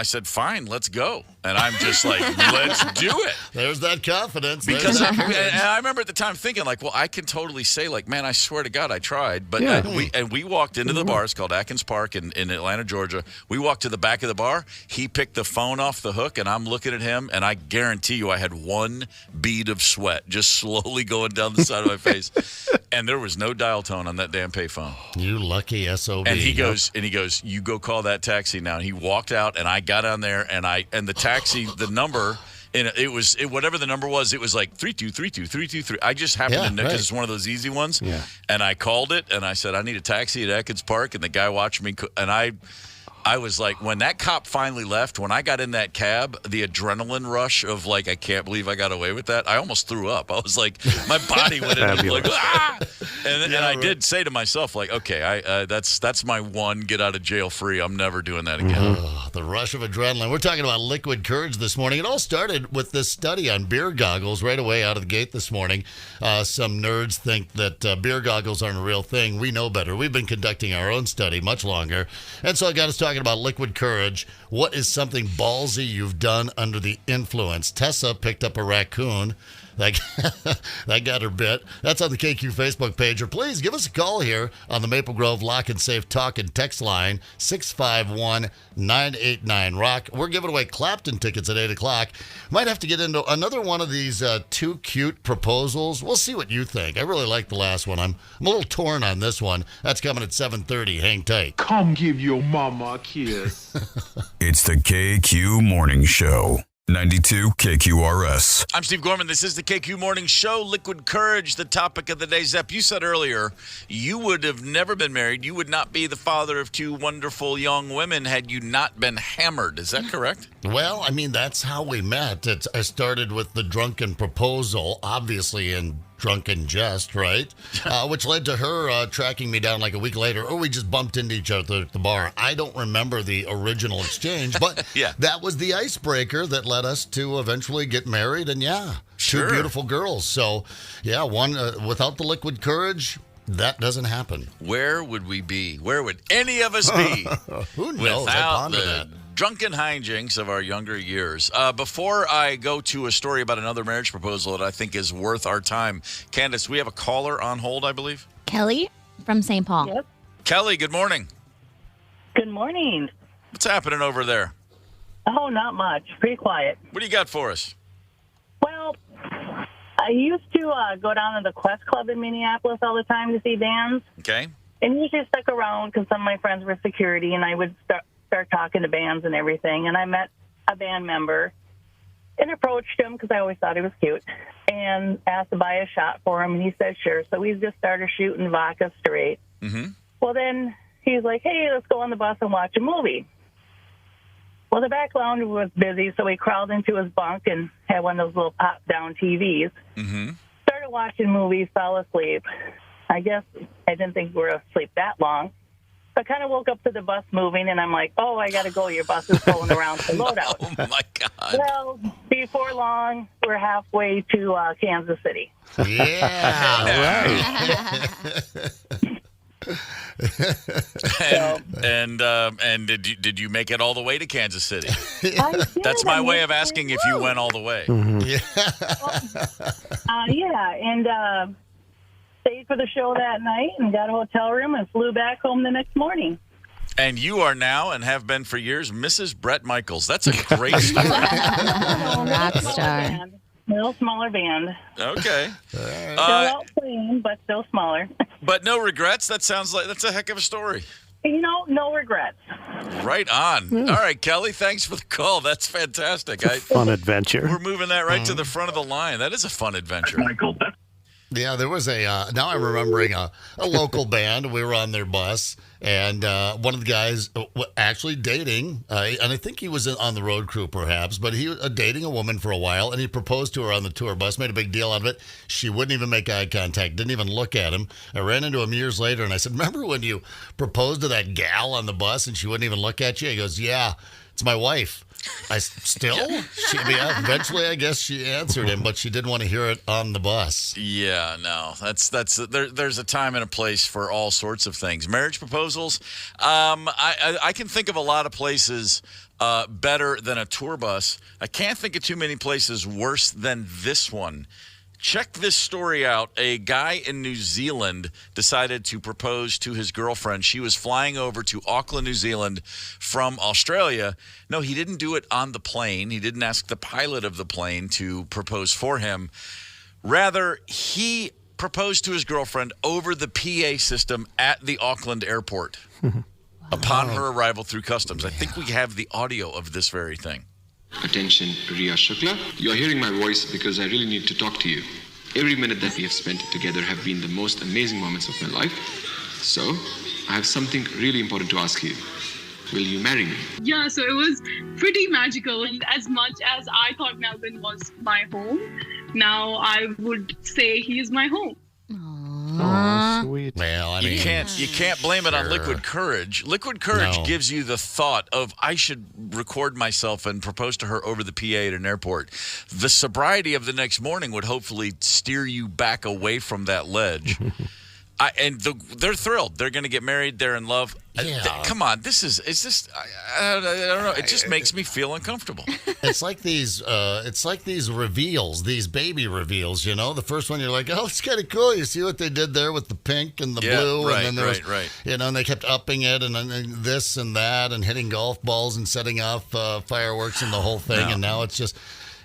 said, fine, let's go. And I'm just like, let's do it. There's that confidence. Because I remember at the time thinking, like, well, I can totally say, like, man, I swear to God, I tried. But we walked into the bar. It's called Atkins Park in Atlanta, Georgia. We walked to the back of the bar. He picked the phone off the hook, and I'm looking at him, and I guarantee you I had one bead of sweat just slowly going down the side of my face. And there was no dial tone on that damn payphone. You lucky SOB. And he goes, you go call that taxi now. And he walked out, and I got on there, and the taxi, the number, and whatever the number was, it was like 3232323. I just happened to know because it's one of those easy ones. Yeah. And I called it, and I said, I need a taxi at Atkins Park, and the guy watched me, and I was like, when that cop finally left, when I got in that cab, the adrenaline rush of like, I can't believe I got away with that. I almost threw up. I was like, my body went into like, ah! And I did say to myself, like, okay, that's my one get out of jail free. I'm never doing that again. The rush of adrenaline. We're talking about liquid courage this morning. It all started with this study on beer goggles right away out of the gate this morning. Some nerds think that beer goggles aren't a real thing. We know better. We've been conducting our own study much longer. And so I got us talking about liquid courage. What is something ballsy you've done under the influence? Tessa picked up a raccoon. That got her bit. That's on the KQ Facebook page. Or please give us a call here on the Maple Grove Lock and Safe Talk and Text line, 651-989-ROCK. We're giving away Clapton tickets at 8 o'clock. Might have to get into another one of these too cute proposals. We'll see what you think. I really like the last one. I'm a little torn on this one. That's coming at 7:30. Hang tight. Come give your mama a kiss. It's the KQ Morning Show. 92 KQRS. I'm Steve Gorman. This is the KQ Morning Show. Liquid courage, the topic of the day. Zepp, you said earlier you would have never been married. You would not be the father of two wonderful young women had you not been hammered. Is that correct? Well, I mean, that's how we met. I started with the drunken proposal, obviously in drunken jest, right? Which led to her tracking me down like a week later, or we just bumped into each other at the bar. I don't remember the original exchange, but that was the icebreaker that led us to eventually get married, and two beautiful girls. So, one without the liquid courage, that doesn't happen. Where would we be? Where would any of us be? Who knows? Without the drunken hijinks of our younger years. Before I go to a story about another marriage proposal that I think is worth our time, Candace, we have a caller on hold, I believe. Kelly from St. Paul. Yep. Kelly, good morning. Good morning. What's happening over there? Oh, not much. Pretty quiet. What do you got for us? Well, I used to go down to the Quest Club in Minneapolis all the time to see bands. Okay. And usually stuck around because some of my friends were security, and I would start talking to bands and everything. And I met a band member and approached him because I always thought he was cute and asked to buy a shot for him. And he said, sure. So we just started shooting vodka straight. Mm-hmm. Well, then he's like, hey, let's go on the bus and watch a movie. Well, the back lounge was busy, so we crawled into his bunk and had one of those little pop-down TVs. Mm-hmm. Started watching movies, fell asleep. I guess I didn't think we were asleep that long. I kind of woke up to the bus moving, and I'm like, oh, I got to go. Your bus is pulling around for loadout. Oh, my God. Well, before long, we're halfway to Kansas City. Yeah. And did you make it all the way to Kansas City? I did. That's my way of asking if you went all the way. Yeah, and stayed for the show that night and got a hotel room and flew back home the next morning. And you are now, and have been for years, Mrs. Brett Michaels. That's a great story. Rock star. Little smaller band. Okay. Still out playing, but still smaller. But no regrets? That sounds like that's a heck of a story. No regrets. Right on. All right, Kelly, thanks for the call. That's fantastic. Fun adventure. We're moving that right to the front of the line. That is a fun adventure. Yeah, there was now I'm remembering a local band. We were on their bus, and one of the guys actually dating, and I think he was on the road crew perhaps, but he was dating a woman for a while, and he proposed to her on the tour bus, made a big deal out of it. She wouldn't even make eye contact, didn't even look at him. I ran into him years later, and I said, remember when you proposed to that gal on the bus, and she wouldn't even look at you? He goes, yeah, it's my wife. Eventually, I guess she answered him, but she didn't want to hear it on the bus. Yeah, no, there's a time and a place for all sorts of things. Marriage proposals, I can think of a lot of places better than a tour bus. I can't think of too many places worse than this one. Check this story out. A guy in New Zealand decided to propose to his girlfriend. She was flying over to Auckland, New Zealand from Australia. No, he didn't do it on the plane. He didn't ask the pilot of the plane to propose for him. Rather, he proposed to his girlfriend over the PA system at the Auckland airport upon her arrival through customs. I think we have the audio of this very thing. Attention, Riya Shukla. You're hearing my voice because I really need to talk to you. Every minute that we have spent together have been the most amazing moments of my life. So, I have something really important to ask you. Will you marry me? Yeah, so it was pretty magical. As much as I thought Melbourne was my home, now I would say he is my home. Oh, sweet. Well, I mean, you can't blame it on Liquid Courage. Liquid Courage gives you the thought of, I should record myself and propose to her over the PA at an airport. The sobriety of the next morning would hopefully steer you back away from that ledge. They're thrilled. They're going to get married. They're in love. Yeah. Come on. I don't know. It just makes me feel uncomfortable. It's like these reveals, these baby reveals, you know? The first one you're like, oh, it's kind of cool. You see what they did there with the pink and the blue. Right, and then there was, right. You know, and they kept upping it and then this and that and hitting golf balls and setting off fireworks and the whole thing. No. And now it's just...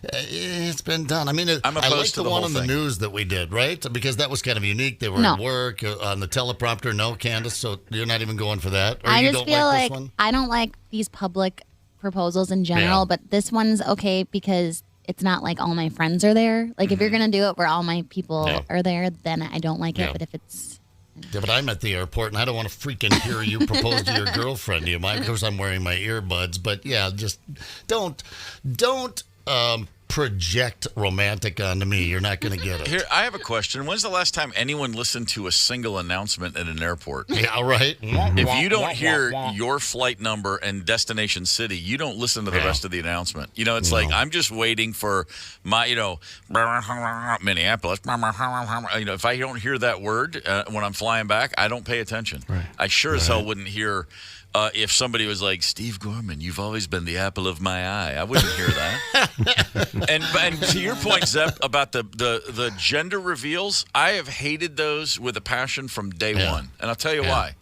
It's been done. I mean, I'm I opposed like to the the one whole on the thing. news that we did, right? Because that was kind of unique. They were at work on the teleprompter. No, Candace, so you're not even going for that? Or I you just don't feel like like this one? I don't like these public proposals in general, but this one's okay because it's not like all my friends are there. Like if you're going to do it where all my people are there, then I don't like it. But if it's... Yeah, but I'm at the airport, and I don't want to freaking hear you propose to your girlfriend. Do you mind? Of course, I'm wearing my earbuds. But, yeah, just don't project romantic onto me. You're not going to get it. Here, I have a question. When's the last time anyone listened to a single announcement at an airport? Yeah, right. If you don't hear your flight number and destination city, you don't listen to the rest of the announcement. You know, it's like, I'm just waiting for my, Minneapolis. If I don't hear that word when I'm flying back, I don't pay attention. Right. I sure as hell wouldn't hear if somebody was like, Steve Gorman, you've always been the apple of my eye. I wouldn't hear that. and to your point, Zep, about the gender reveals, I have hated those with a passion from day one. And I'll tell you why.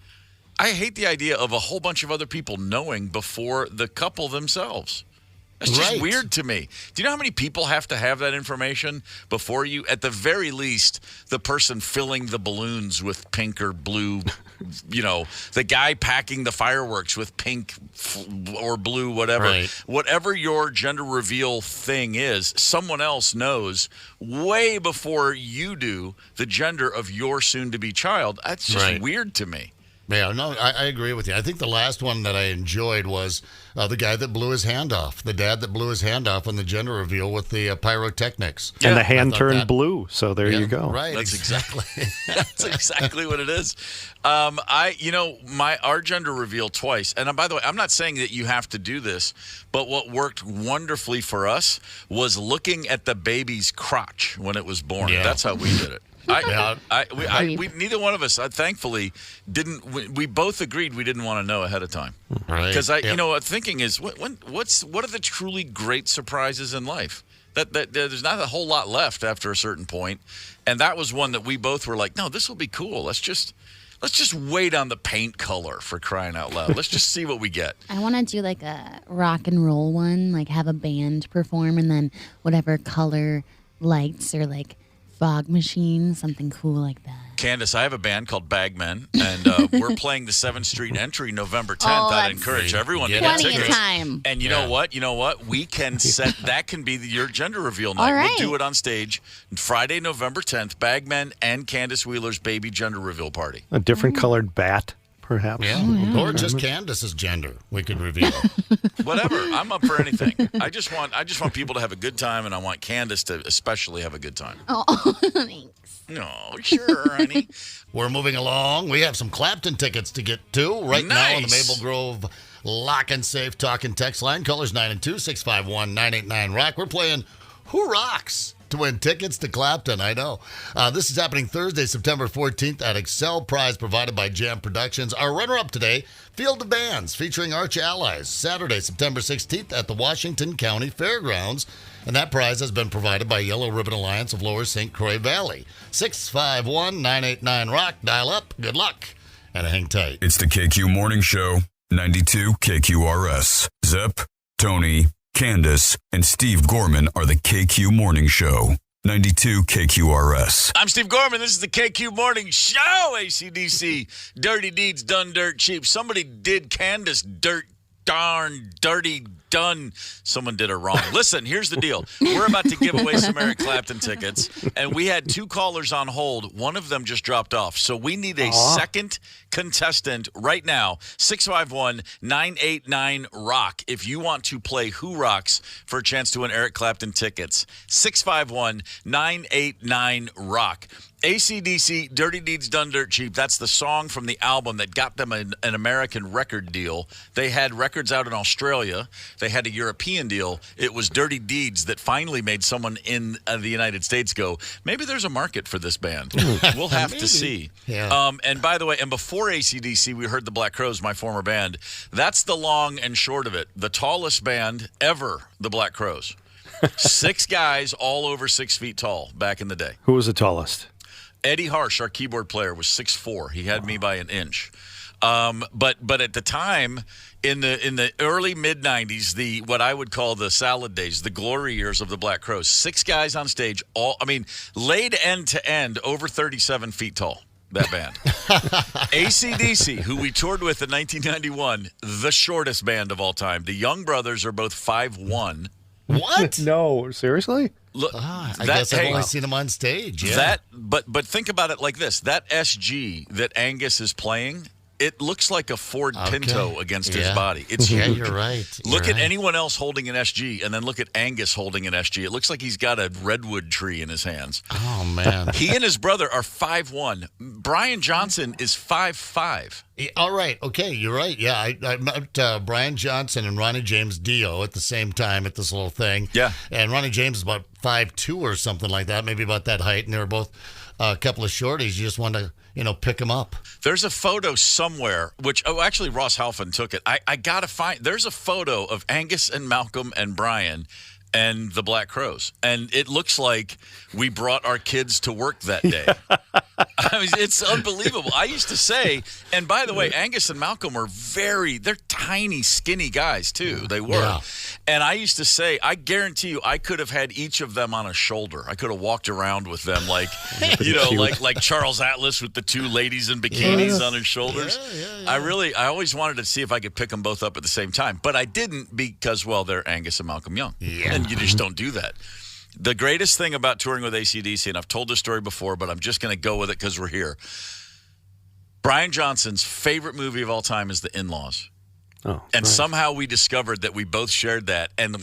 I hate the idea of a whole bunch of other people knowing before the couple themselves. That's just weird to me. Do you know how many people have to have that information before you? At the very least, the person filling the balloons with pink or blue, the guy packing the fireworks with pink or blue, whatever. Right. Whatever your gender reveal thing is, someone else knows way before you do the gender of your soon-to-be child. That's just weird to me. Yeah, no, I agree with you. I think the last one that I enjoyed was the guy that blew his hand off, the dad that blew his hand off on the gender reveal with the pyrotechnics. And the hand turned blue, so there you go. Right, That's exactly. That's exactly what it is. Our gender reveal twice, and by the way, I'm not saying that you have to do this, but what worked wonderfully for us was looking at the baby's crotch when it was born. Yeah. That's how we did it. We neither one of us, thankfully, didn't. We both agreed we didn't want to know ahead of time. Right. Because thinking is, what are the truly great surprises in life? That there's not a whole lot left after a certain point, and that was one that we both were like, no, this will be cool. Let's just wait on the paint color, for crying out loud. Let's just see what we get. I want to do like a rock and roll one, like have a band perform, and then whatever color lights or like fog machine, something cool like that. Candace, I have a band called Bagmen, and we're playing the 7th Street Entry November 10th. I'd encourage everyone to get plenty tickets. of time. And you know what? We can set that can be your gender reveal night. All right. We'll do it on stage Friday, November 10th. Bagmen and Candace Wheeler's baby gender reveal party. A different colored bat, perhaps. Yeah. Or just Candace's gender. We could reveal. Whatever. I'm up for anything. I just want people to have a good time, and I want Candace to especially have a good time. Oh, thanks. No, sure, honey. We're moving along. We have some Clapton tickets to get to right now on the Nice. Maple Grove Lock and Safe Talk and Text line. Callers 9 and 2, 651-989 Rock. We're playing Who Rocks to win tickets to Clapton. I know. This is happening Thursday, September 14th at Excel, prize provided by Jam Productions. Our runner-up today, Field of Bands featuring Arch Allies. Saturday, September 16th at the Washington County Fairgrounds. And that prize has been provided by Yellow Ribbon Alliance of Lower St. Croix Valley. 651-989 Rock. Dial up. Good luck. And hang tight. It's the KQ Morning Show, 92 KQRS. Zep, Tony, Candace, and Steve Gorman are the KQ Morning Show, 92 KQRS. I'm Steve Gorman. This is the KQ Morning Show, AC/DC. Dirty deeds done dirt cheap. Somebody did Candace darn dirty done. Someone did her wrong. Listen, here's the deal. We're about to give away some Eric Clapton tickets, and we had 2 callers on hold. One of them just dropped off, so we need a second contestant right now. 651-989-ROCK if you want to play Who Rocks for a chance to win Eric Clapton tickets. 651-989-ROCK. AC/DC, Dirty Deeds Done Dirt Cheap. That's the song from the album that got them an American record deal. They had records out in Australia. They had a European deal. It was Dirty Deeds that finally made someone in the United States go, maybe there's a market for this band. We'll have to see. Yeah. And by the way, and before AC/DC, we heard the Black Crowes, my former band. That's the long and short of it. The tallest band ever, the Black Crowes. 6 guys all over 6 feet tall back in the day. Who was the tallest? Eddie Harsh, our keyboard player, was 6'4". He had me by an inch. But at the time, in the early mid '90s, what I would call the salad days, the glory years of the Black Crowes, 6 guys on stage, laid end to end, over 37 feet tall. That band. AC/DC, who we toured with in 1991, the shortest band of all time. The Young Brothers are both 5'1". What? No, seriously? Look, I guess I've only seen them on stage. Yeah. But think about it like this: that SG that Angus is playing, it looks like a Ford Pinto against his body. It's huge. You're right. Look at anyone else holding an SG, and then look at Angus holding an SG. It looks like he's got a redwood tree in his hands. Oh man. He and his brother are 5'1". Brian Johnson is 5'5". All right. Okay. You're right. Yeah. I met Brian Johnson and Ronnie James Dio at the same time at this little thing. Yeah. And Ronnie James is about 5'2" or something like that, maybe about that height. And they were both a couple of shorties. You just want to, pick them up. There's a photo somewhere, actually Ross Halfin took it. I got to find, there's a photo of Angus and Malcolm and Brian and the Black Crowes. And it looks like we brought our kids to work that day. I mean, it's unbelievable. I used to say, and by the way, Angus and Malcolm were they're tiny, skinny guys too. They were. Yeah. And I used to say, I guarantee you, I could have had each of them on a shoulder. I could have walked around with them like Charles Atlas with the 2 ladies in bikinis on his shoulders. Yeah. I always wanted to see if I could pick them both up at the same time. But I didn't because, they're Angus and Malcolm Young. Yeah. And you just don't do that. The greatest thing about touring with AC/DC, and I've told this story before, but I'm just going to go with it because we're here. Brian Johnson's favorite movie of all time is The In-Laws. Oh, and right. somehow we discovered that we both shared that. And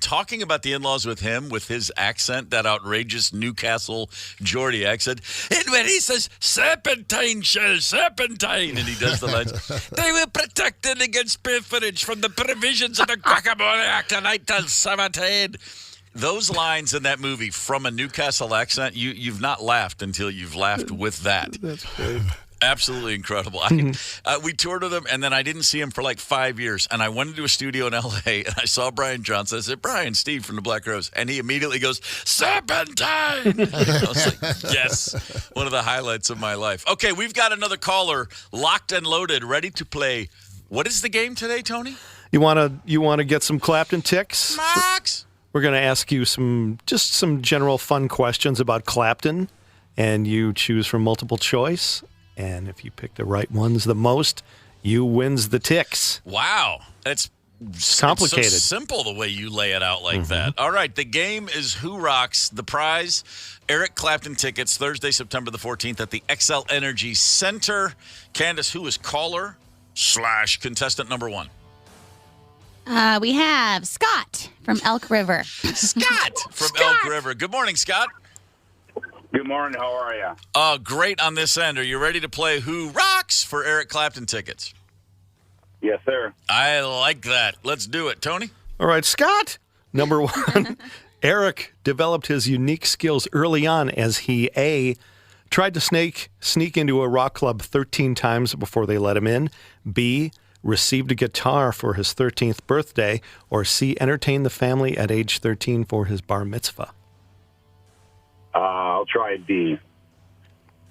talking about The In-Laws with him, with his accent, that outrageous Newcastle Geordie accent, and when he says, serpentine shell, serpentine, and he does the lines, they were protected against pilferage from the provisions of the Guacamole Act of 1917. Those lines in that movie from a Newcastle accent, you've not laughed until you've laughed with that. That's great. Absolutely incredible. We toured with him, and then I didn't see him for like 5 years. And I went into a studio in L.A., and I saw Brian Johnson. I said, Brian, Steve from the Black Rose. And he immediately goes, Serpentine! I was like, yes, one of the highlights of my life. Okay, we've got another caller locked and loaded, ready to play. What is the game today, Tony? You want to get some Clapton ticks? Max! We're going to ask you some general fun questions about Clapton, and you choose from multiple choice. And if you pick the right ones the most, you wins the ticks. Wow. It's complicated. It's so simple the way you lay it out like that. All right, the game is Who Rocks. The prize, Eric Clapton tickets, Thursday, September the 14th at the XL Energy Center. Candace, who is caller / contestant number 1? We have Scott from Elk River. Scott from Elk River. Good morning, Scott. Good morning. How are you? Great on this end. Are you ready to play Who Rocks for Eric Clapton tickets? Yes, sir. I like that. Let's do it. Tony? All right, Scott. Number 1. Eric developed his unique skills early on as he, A, tried to sneak into a rock club 13 times before they let him in, B, received a guitar for his 13th birthday, or C, entertained the family at age 13 for his bar mitzvah. I'll try D.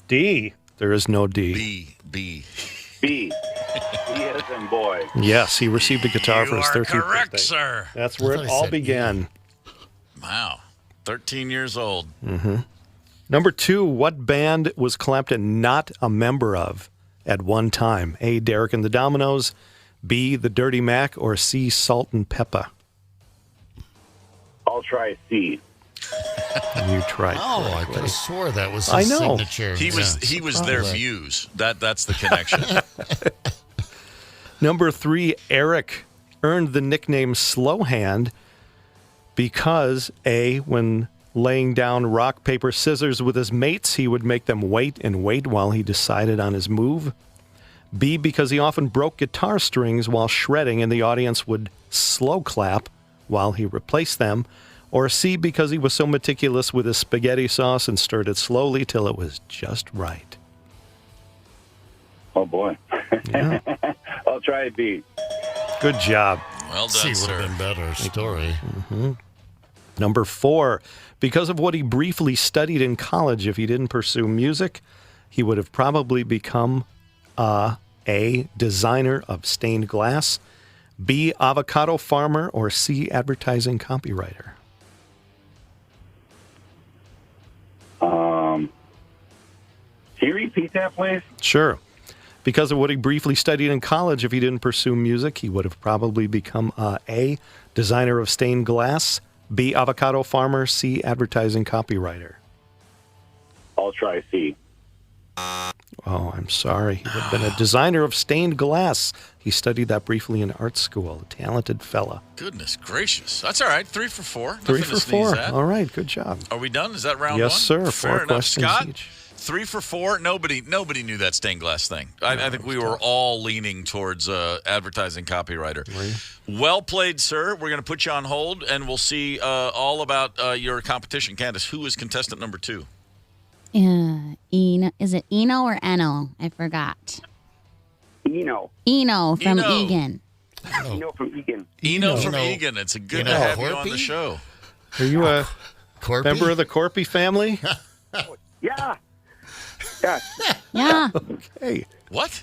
D. There is no D. B. B as in boy. Yes, he received a guitar for his 13th birthday. You are correct, sir. That's where it all began. Wow. 13 years old. Mm-hmm. Number 2, what band was Clapton not a member of at one time? A, Derek and the Dominoes, B, the Dirty Mac, or C, Salt and Peppa? I'll try C. You tried. Oh, I could have swore that was his signature. He was their muse. That's the connection. Number 3, Eric earned the nickname Slow Hand because A, when laying down rock, paper, scissors with his mates, he would make them wait and wait while he decided on his move. B, because he often broke guitar strings while shredding and the audience would slow clap while he replaced them. Or C, because he was so meticulous with his spaghetti sauce and stirred it slowly till it was just right. Oh, boy. Yeah. I'll try B. Good job. Well done, C sir. would have been better story. Mm-hmm. Number 4, because of what he briefly studied in college, if he didn't pursue music, he would have probably become A, designer of stained glass, B, avocado farmer, or C, advertising copywriter. Can you repeat that, please? Sure. Because of what he briefly studied in college, if he didn't pursue music, he would have probably become A, designer of stained glass, B, avocado farmer, C, advertising copywriter. I'll try C. Oh, I'm sorry. He would have been a designer of stained glass. He studied that briefly in art school. A talented fella. Goodness gracious. That's all right. 3 for 4. 3 Nothing for to sneeze 4. at. All right. Good job. Are we done? Is that round 1? Yes, sir. Fair 4 enough. questions Scott, each. 3 for 4. Nobody knew that stained glass thing. I think we were all leaning towards advertising copywriter. Well played, sir. We're going to put you on hold, and we'll see all about your competition. Candace, who is contestant number 2? Eno. Is it Eno or Eno? I forgot. Eno. Eno from Eno. Egan. Eno from Egan. Eno from Egan. It's a good to have you on the show. Are you a Corpy? member of the Corpy family? Yeah. Yeah. Okay. What?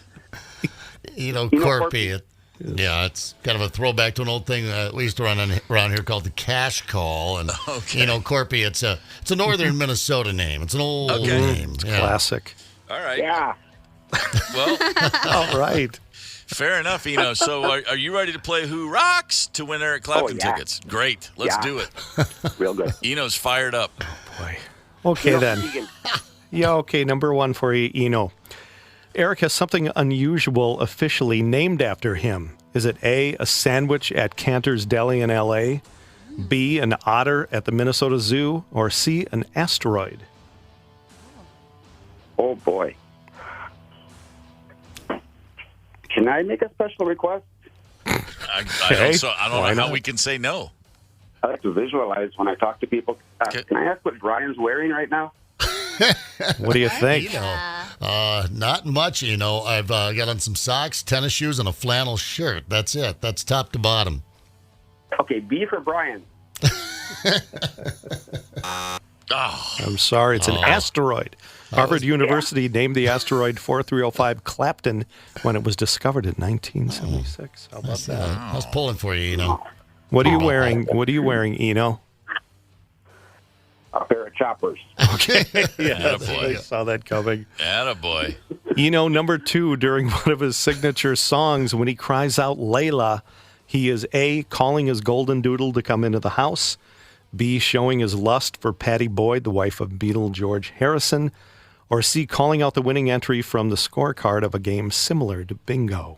Corpy. Yeah, it's kind of a throwback to an old thing we used to run around here called the cash call. And, Corpy, it's a northern Minnesota name. It's an old name. It's classic. All right. Yeah. Well, all right. Fair enough, Eno. So are you ready to play Who Rocks to win Eric Clapton tickets? Great. Let's do it. Real good. Eno's fired up. Oh, boy. Okay, then. Yeah, okay. Number 1 for you, Eno. Eric has something unusual officially named after him. Is it A, a sandwich at Cantor's Deli in L.A., B, an otter at the Minnesota Zoo, or C, an asteroid? Oh, boy. Can I make a special request? I don't know how we can say no. I like to visualize when I talk to people. Can I ask what Brian's wearing right now? What do you think? Not much, I've got on some socks, tennis shoes, and a flannel shirt. That's it. That's top to bottom. Okay, B for Brian. I'm sorry, it's an asteroid. Harvard University named the asteroid 4305 Clapton when it was discovered in 1976. How about that? I was pulling for you, What are you wearing? What are you wearing, Eno? A pair of choppers. Okay. Yeah, Attaboy. I saw that coming. Attaboy. Number 2, during one of his signature songs, when he cries out Layla, he is A, calling his golden doodle to come into the house, B, showing his lust for Patty Boyd, the wife of Beatle George Harrison, or C, calling out the winning entry from the scorecard of a game similar to bingo.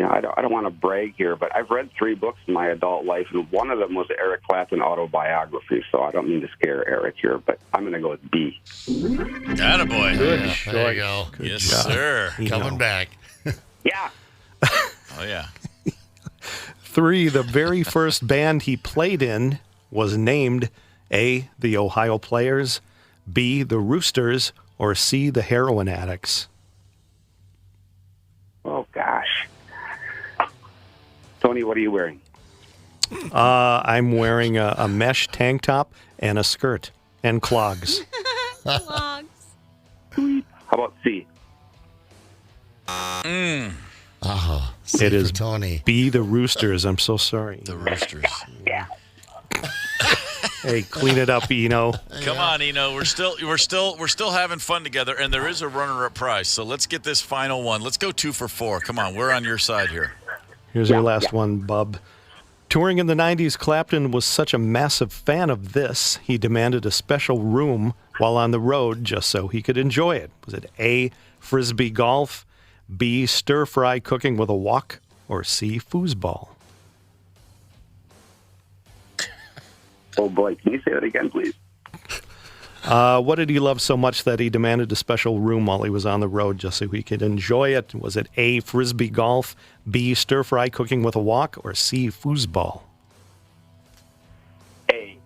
I don't want to brag here, but I've read 3 books in my adult life, and one of them was the Eric Clapton autobiography, so I don't mean to scare Eric here, but I'm going to go with B. Attaboy. Good. There you go. Yes, sir. Coming back. Yeah. Oh, yeah. 3, the very first band he played in was named A, the Ohio Players, B, the Roosters, or C, the Heroin Addicts. Oh, gosh. Tony, what are you wearing? I'm wearing a mesh tank top and a skirt and clogs. Clogs. How about C? C It for is Tony. B, the Roosters. I'm so sorry. The Roosters. Yeah. Hey, clean it up, Eno. Come on, Eno. We're still having fun together, and there is a runner-up prize. So let's get this final one. Let's go 2 for 4. Come on, we're on your side here. Here's your last one, bub. Touring in the 90s, Clapton was such a massive fan of this, he demanded a special room while on the road just so he could enjoy it. Was it A, frisbee golf, B, stir-fry cooking with a wok, or C, foosball? Oh, boy. Can you say that again, please? What did he love so much that he demanded a special room while he was on the road just so he could enjoy it? Was it A, frisbee golf, B, stir-fry cooking with a wok, or C, foosball? A.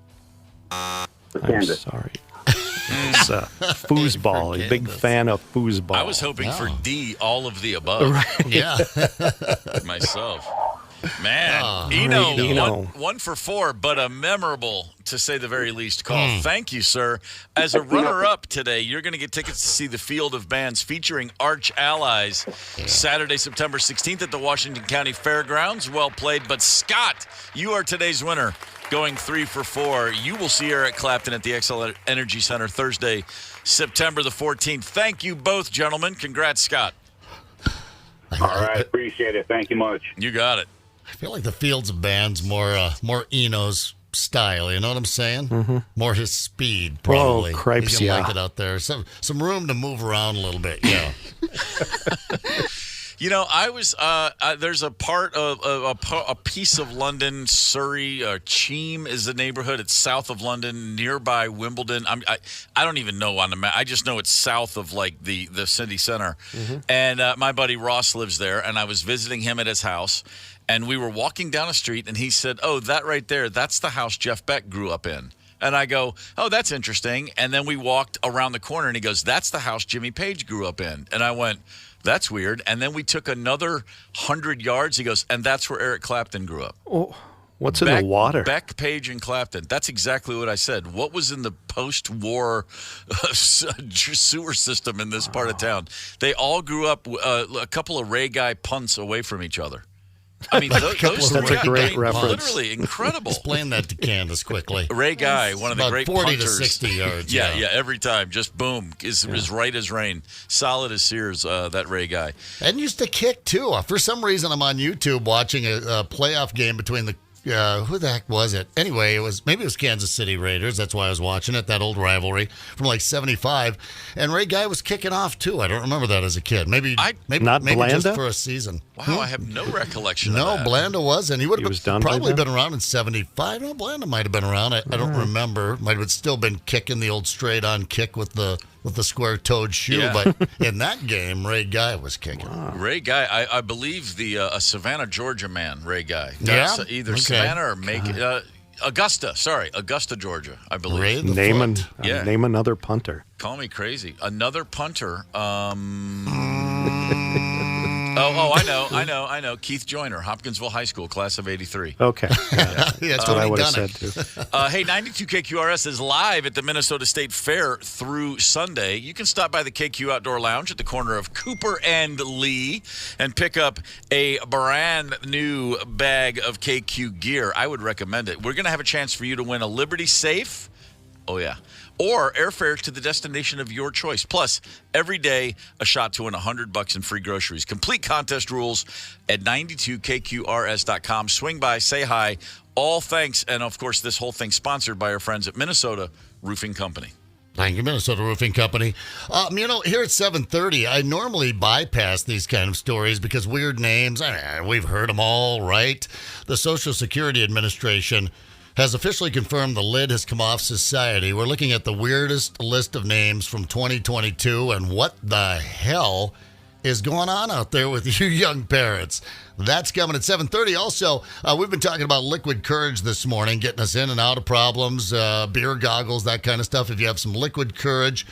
I'm sorry. It's foosball. A big fan of foosball. I was hoping for D, all of the above. Right. Yeah. Myself. Man, Eno. Eno, 1 for 4, but a memorable, to say the very least, call. Thank you, sir. As a runner-up today, you're going to get tickets to see the Field of Bands featuring Arch Allies Saturday, September 16th at the Washington County Fairgrounds. Well played. But, Scott, you are today's winner, going 3 for 4. You will see Eric Clapton at the XL Energy Center Thursday, September the 14th. Thank you both, gentlemen. Congrats, Scott. All right. Appreciate it. Thank you much. You got it. I feel like the Fields of Band's more Eno's style. You know what I'm saying? Mm-hmm. More his speed, probably. Oh, cripes, He's gonna yeah. like it out there. Some room to move around a little bit. Yeah. I was there's a part of a piece of London, Surrey, Cheam is the neighborhood. It's south of London, nearby Wimbledon. I don't even know on the map. I just know it's south of like the city center. Mm-hmm. And my buddy Ross lives there, and I was visiting him at his house. And we were walking down a street, and he said, "Oh, that right there, that's the house Jeff Beck grew up in." And I go, "Oh, that's interesting." And then we walked around the corner, and he goes, "That's the house Jimmy Page grew up in." And I went, "That's weird." And then we took another 100 yards. He goes, "And that's where Eric Clapton grew up." Oh, what's in the water? Beck, Page, and Clapton. That's exactly what I said. What was in the post-war sewer system in this part of town? They all grew up a couple of Ray Guy punts away from each other. I mean, those that's a great reference. Literally incredible. Explain that to Candace quickly. Ray Guy, one of the great 40 punters. to 60 yards. Yeah, every time. Just boom. Is right as rain. Solid as Sears, that Ray Guy. And used to kick, too. For some reason, I'm on YouTube watching a playoff game between the who the heck was it? Anyway, maybe it was Kansas City Raiders. That's why I was watching it, that old rivalry from like 75. And Ray Guy was kicking off too. I don't remember that as a kid. Maybe just for a season. Wow, I have no recollection of that. No, Blanda wasn't. He would have probably been around in 75. No, Blanda might have been around. I don't remember. Might have still been kicking the old straight-on kick with the square-toed shoe. Yeah. But in that game, Ray Guy was kicking. Wow. Ray Guy, I believe a Savannah, Georgia man, Ray Guy. Yeah? Either Savannah or Augusta, Georgia, I believe. Name another punter. Call me crazy. Another punter. I know. Keith Joyner, Hopkinsville High School, class of 83. Okay. Yeah, that's what I would have said, too. Hey, 92 KQRS is live at the Minnesota State Fair through Sunday. You can stop by the KQ Outdoor Lounge at the corner of Cooper and Lee and pick up a brand new bag of KQ gear. I would recommend it. We're going to have a chance for you to win a Liberty Safe. Oh, yeah. Or airfare to the destination of your choice. Plus, every day, a shot to win $100 in free groceries. Complete contest rules at 92kqrs.com. Swing by, say hi. All thanks, and of course, this whole thing sponsored by our friends at Minnesota Roofing Company. Thank you, Minnesota Roofing Company. Here at 7:30, I normally bypass these kind of stories because weird names, we've heard them all, right? The Social Security Administration has officially confirmed the lid has come off society. We're looking at the weirdest list of names from 2022, and what the hell is going on out there with you young parents? That's coming at 7:30. Also, we've been talking about liquid courage this morning, getting us in and out of problems, beer goggles, that kind of stuff. If you have some liquid courage,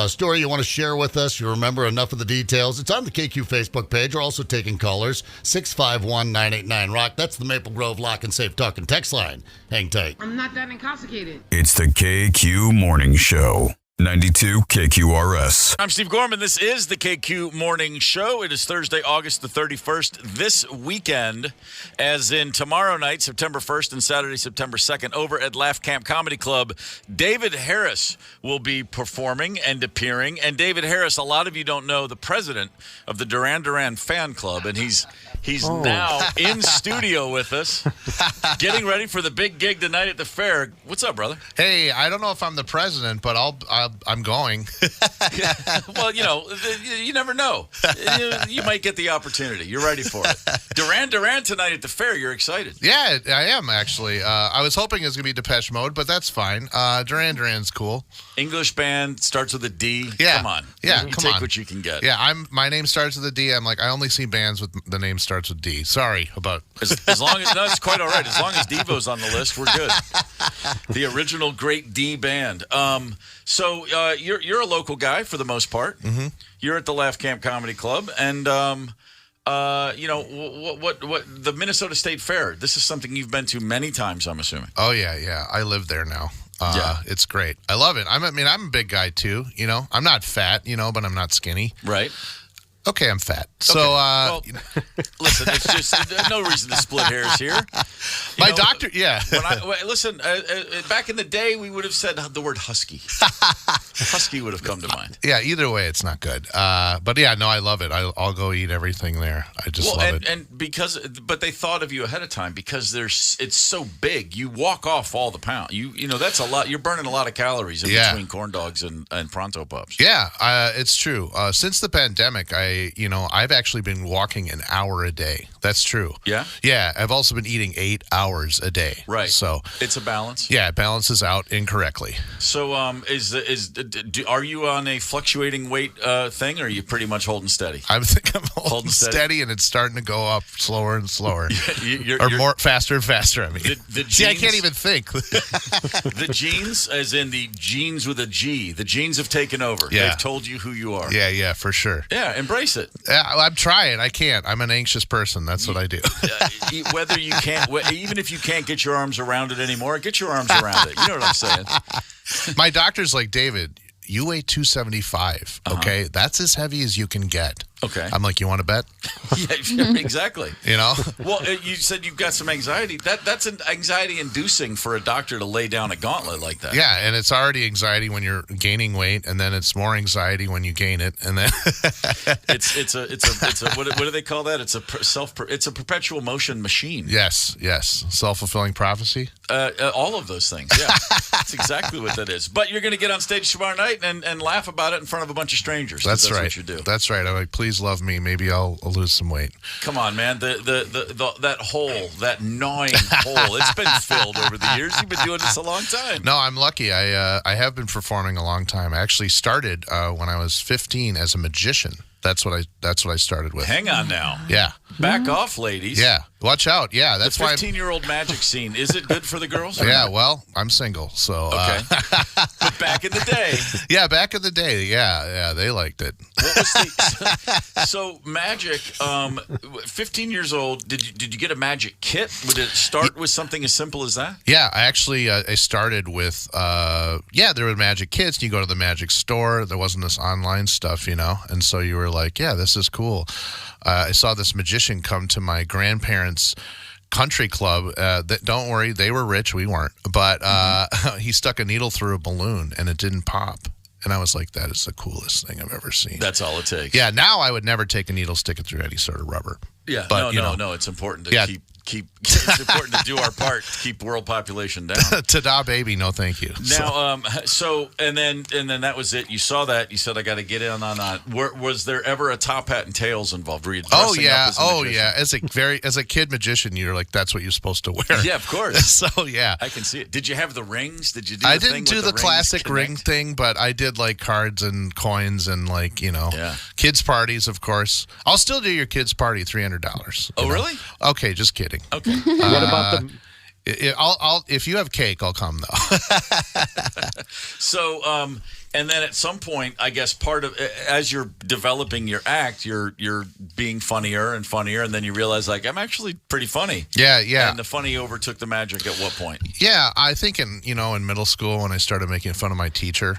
story you want to share with us, you remember enough of the details, it's on the KQ Facebook page. We're also taking callers, 651-989-ROCK. That's the Maple Grove Lock and Safe Talk and Text line. Hang tight. I'm not that intoxicated. It's the KQ Morning Show. 92 KQRS. I'm Steve Gorman. This is the KQ Morning Show. It is Thursday, August the 31st. This weekend, as in tomorrow night, September 1st, and Saturday, September 2nd, over at Laugh Camp Comedy Club, David Harris will be performing and appearing. And David Harris, a lot of you don't know, the president of the Duran Duran fan club, and he's now in studio with us, getting ready for the big gig tonight at the fair. What's up, brother? Hey, I don't know if I'm the president, but I'm going. Well, you never know. You might get the opportunity. You're ready for it. Duran Duran tonight at the fair. You're excited. Yeah, I am, actually. I was hoping it was going to be Depeche Mode, but that's fine. Duran Duran's cool. English band, starts with a D. Yeah. Come on. Yeah, you come take on. what you can get. Yeah, my name starts with a D. I'm like, I only see bands with the name starts with D. Sorry about... As long as... No, it's quite all right. As long as Devo's on the list, we're good. The original great D band. So you're a local guy for the most part. Mm-hmm. You're at the Laugh Camp Comedy Club, and what the Minnesota State Fair. This is something you've been to many times, I'm assuming. Oh yeah. I live there now. It's great. I love it. I'm a big guy too. I'm not fat, but I'm not skinny. Right. Okay, I'm fat. So, listen, it's just no reason to split hairs here. My doctor, yeah. Listen, back in the day, we would have said the word husky. Husky would have come to mind. Yeah, either way, it's not good. But yeah, no, I love it. I'll go eat everything there. I just love it. But they thought of you ahead of time because it's so big. You walk off all the pound. That's a lot. You're burning a lot of calories in between corn dogs and Pronto Pups. Yeah, it's true. Since the pandemic, I've actually been walking an hour a day. That's true. Yeah? Yeah, I've also been eating 8 hours a day. Right. So it's a balance. Yeah, it balances out incorrectly. So are you on a fluctuating weight thing, or are you pretty much holding steady? I think I'm holding steady, and it's starting to go up slower and slower. Faster and faster. I mean, the genes, see, I can't even think. The genes, as in the genes with a G, the genes have taken over. Yeah. They've told you who you are. Yeah, for sure. Yeah, embrace it. Yeah, I'm trying. I can't. I'm an anxious person. That's what I do. Whether you can't, even if you can't get your arms around it anymore, get your arms around it. You know what I'm saying? My doctor's like, David, you weigh 275, okay? That's as heavy as you can get. Okay. I'm like, you want to bet? Yeah, exactly. You know? Well, you said you've got some anxiety. That's an anxiety-inducing for a doctor to lay down a gauntlet like that. Yeah, and it's already anxiety when you're gaining weight, and then it's more anxiety when you gain it, and then it's a what do they call that? It's a perpetual motion machine. Yes, self-fulfilling prophecy. All of those things. Yeah, that's exactly what that is. But you're going to get on stage tomorrow night and laugh about it in front of a bunch of strangers. That's right. What you do. That's right. I'm like, please love me. Maybe I'll lose some weight. Come on, man. That hole, that gnawing hole, it's been filled over the years. You've been doing this a long time. No, I'm lucky. I have been performing a long time. I actually started when I was 15 as a magician. That's what I started with. Hang on now. Yeah. Back off, ladies. Yeah. Watch out. Yeah, that's the why. 15-year-old magic scene. Is it good for the girls? Yeah. Well, I'm single, so. Okay. But back in the day. Yeah, back in the day. Yeah, they liked it. What was so magic? 15 years old. Did you get a magic kit? Would it start with something as simple as that? Yeah, I actually I started with there were magic kits. You go to the magic store. There wasn't this online stuff, and so you were like, yeah, this is cool. I saw this magician come to my grandparents' country club. Don't worry, they were rich. We weren't. But he stuck a needle through a balloon, and it didn't pop. And I was like, that is the coolest thing I've ever seen. That's all it takes. Yeah, now I would never take a needle, stick it through any sort of rubber. Yeah, but, no. It's important to keep. It's important to do our part to keep world population down. Ta-da, baby. No, thank you. Now, and then that was it. You saw that. You said, I got to get in on that. Was there ever a top hat and tails involved? Were you dressing up as a magician? As a kid magician, you're like, that's what you're supposed to wear. Yeah, of course. So yeah, I can see it. Did you have the rings? Did you do? I didn't do the classic ring thing, but I did like cards and coins and kids parties, of course. I'll still do your kids party, $300. Oh, really? Okay, just kidding. Okay. What about the? I'll if you have cake, I'll come though. So, and then at some point, I guess part of as you're developing your act, you're being funnier and funnier, and then you realize like I'm actually pretty funny. Yeah. And the funny overtook the magic at what point? Yeah, I think in middle school when I started making fun of my teacher.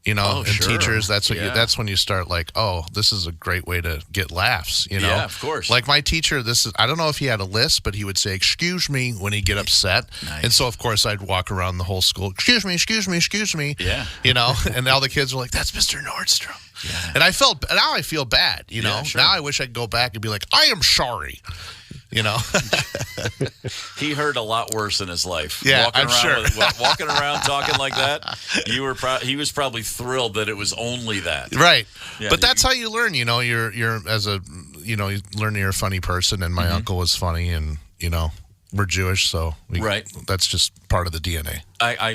Teachers, that's when you start like, oh, this is a great way to get laughs, Yeah, of course. Like my teacher, I don't know if he had a list, but he would say, excuse me, when he'd get upset. Nice. And so, of course, I'd walk around the whole school, excuse me. Yeah. And all the kids were like, that's Mr. Nordstrom. Yeah. And now I feel bad, Yeah, sure. Now I wish I could go back and be like, I am sorry. He heard a lot worse in his life. Yeah, I'm sure. Walking around talking like that, he was probably thrilled that it was only that. Right. Yeah, but that's how you learn. You're as a you learn you're a funny person, and my uncle was funny, and we're Jewish, so that's just part of the DNA. I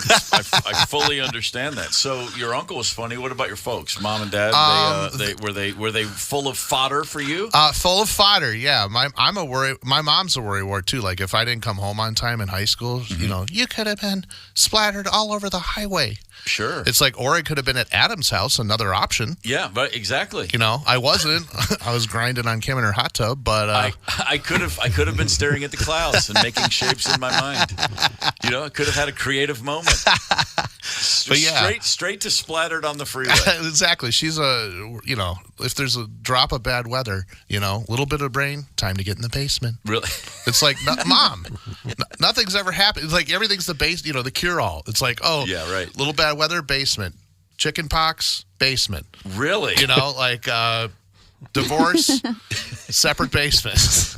fully understand that. So your uncle was funny. What about your folks, mom and dad? Were they full of fodder for you? Full of fodder, yeah. I'm a worry. My mom's a worrywart too. Like if I didn't come home on time in high school, you could have been splattered all over the highway. Sure. It's like, or I could have been at Adam's house, another option. Yeah, but exactly. I wasn't. I was grinding on Kim in her hot tub, but I could have been staring at the clouds and making shapes in my mind. I could have had a creative moment. But yeah, straight to splattered on the freeway. Exactly. She's if there's a drop of bad weather, little bit of rain, time to get in the basement. Really? It's like, Mom, nothing's ever happened. It's like everything's the base, the cure-all. It's like, oh, yeah, right. Little bad weather, basement. Chicken pox, basement. Really? Like divorce, separate basements.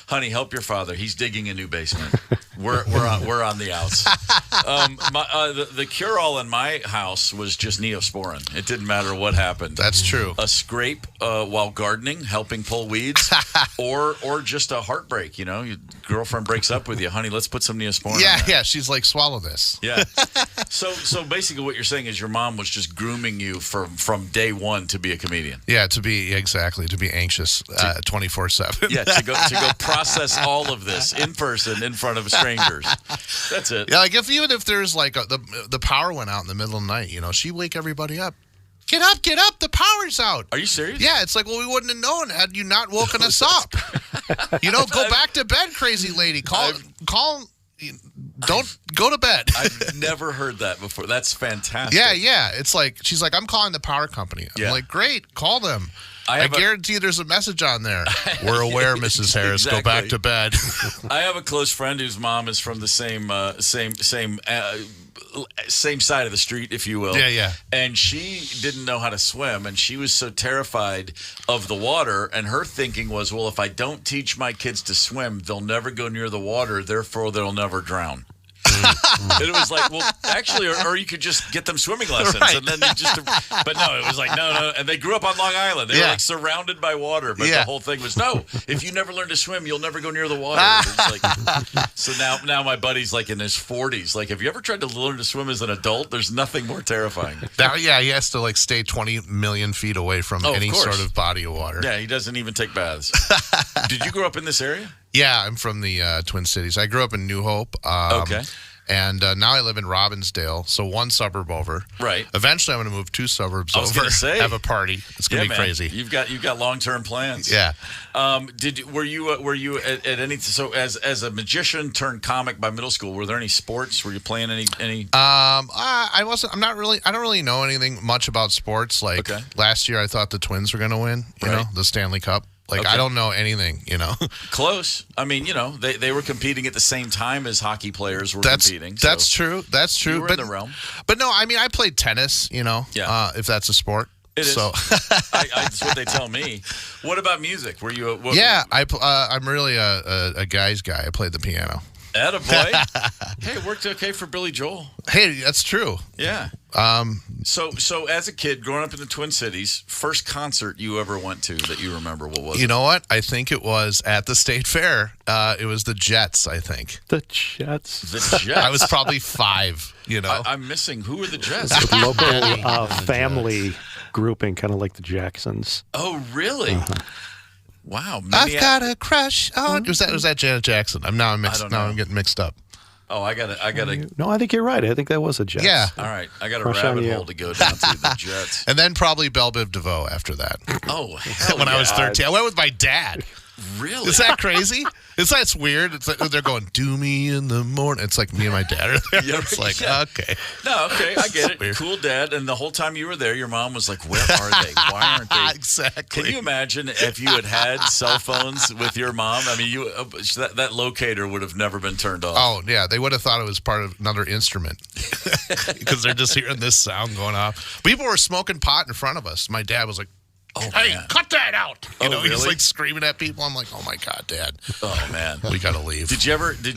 Honey, help your father. He's digging a new basement. We're on the outs. The cure-all in my house was just Neosporin. It didn't matter what happened. That's true. A scrape while gardening, helping pull weeds, or just a heartbreak. Your girlfriend breaks up with you, honey. Let's put some Neosporin. Yeah. She's like, swallow this. Yeah. So basically, what you're saying is your mom was just grooming you from day one to be a comedian. Yeah, to be anxious 24/7. Yeah, to go process all of this in person in front of strangers. That's it. Yeah, like even if there's like the power went out in the middle of the night, she'd wake everybody up. Get up, the power's out. Are you serious? Yeah, it's like, well, we wouldn't have known had you not woken us up. Go back to bed, crazy lady. Call don't go to bed. I've never heard that before. That's fantastic. Yeah. It's like, she's like, I'm calling the power company. I'm like, great, call them. I guarantee there's a message on there. We're aware, Mrs. Harris. Exactly. Go back to bed. I have a close friend whose mom is from the same side of the street, if you will. Yeah. And she didn't know how to swim, and she was so terrified of the water, and her thinking was, well, if I don't teach my kids to swim, they'll never go near the water, therefore they'll never drown. And it was like, well, actually, or you could just get them swimming lessons, right. and then they just. But no, it was like no, and they grew up on Long Island. They were like surrounded by water, but the whole thing was no. If you never learn to swim, you'll never go near the water. It's like, so now my buddy's like in his 40s. Like, have you ever tried to learn to swim as an adult? There's nothing more terrifying. Now, he has to like stay 20 million feet away from any sort of body of water. Yeah, he doesn't even take baths. Did you grow up in this area? Yeah, I'm from the Twin Cities. I grew up in New Hope. Okay. And now I live in Robbinsdale, so one suburb over. Right. Eventually, I'm going to move 2 suburbs over. I was going to say, have a party. It's going to be crazy. You've got long-term plans. Yeah. Were you at any? So as a magician turned comic by middle school, were there any sports? Were you playing any? I wasn't. I don't really know anything much about sports. Like last year, I thought the Twins were going to win. You know, the Stanley Cup. Like, I don't know anything, Close. I mean, they were competing at the same time as hockey players were competing. So that's true. That's true. You were in the realm. But no, I mean, I played tennis, if that's a sport. It is. So. That's what they tell me. What about music? Were you? I'm really a guy's guy. I played the piano. Attaboy. Hey, it worked okay for Billy Joel. Hey, that's true. Yeah. So as a kid growing up in the Twin Cities, first concert you ever went to that you remember, what was it? You know what? I think it was at the State Fair. It was the Jets, I think. The Jets? The Jets. I was probably 5, I'm missing. Who are the Jets? Local family grouping, kind of like the Jacksons. Oh, really? Wow. I've got a crush on. Was that Janet Jackson? I'm getting mixed up. Oh, I gotta. No, I think you're right. I think that was a Jets. Yeah. All right, I got a rabbit hole to go down to the Jets, and then probably Belle Biv DeVoe after that. Oh, hell when I was 13, I went with my dad. Really? Is that crazy? It's weird. It's like they're going, "Do me in the morning." It's like me and my dad are there. Yeah, it's like, okay. No, okay, I get it. Weird. Cool dad. And the whole time you were there, your mom was like, "Where are they? Why aren't they?" Exactly. Can you imagine if you had cell phones with your mom? I mean, that locator would have never been turned off. Oh yeah, they would have thought it was part of another instrument because they're just hearing this sound going off. People were smoking pot in front of us. My dad was like, "Hey, cut that out!" Really? He's like screaming at people. I'm like, "Oh my god, Dad!" Oh man, we gotta leave. Did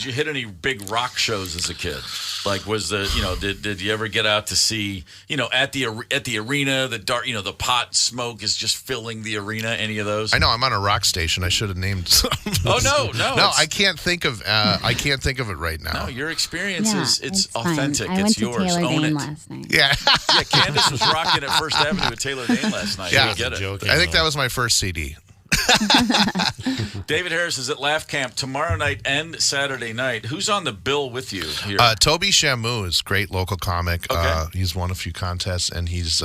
you hit any big rock shows as a kid? Like, did you ever get out to see, at the arena, the dark, the pot smoke is just filling the arena? Any of those? I know I'm on a rock station. I should have named some. Oh no! I can't think of. I can't think of it right now. No, your experience is it's authentic. Fine. I it's went to yours. Taylor Own Dane it. last night. Yeah. Yeah, Candace was rocking at First Avenue with Taylor Dane last night. Yeah, I get it. I think that was my first CD. David Harris is at Laugh Camp tomorrow night and Saturday night. Who's on the bill with you here? Toby Shamu is a great local comic. Okay. He's won a few contests, and he's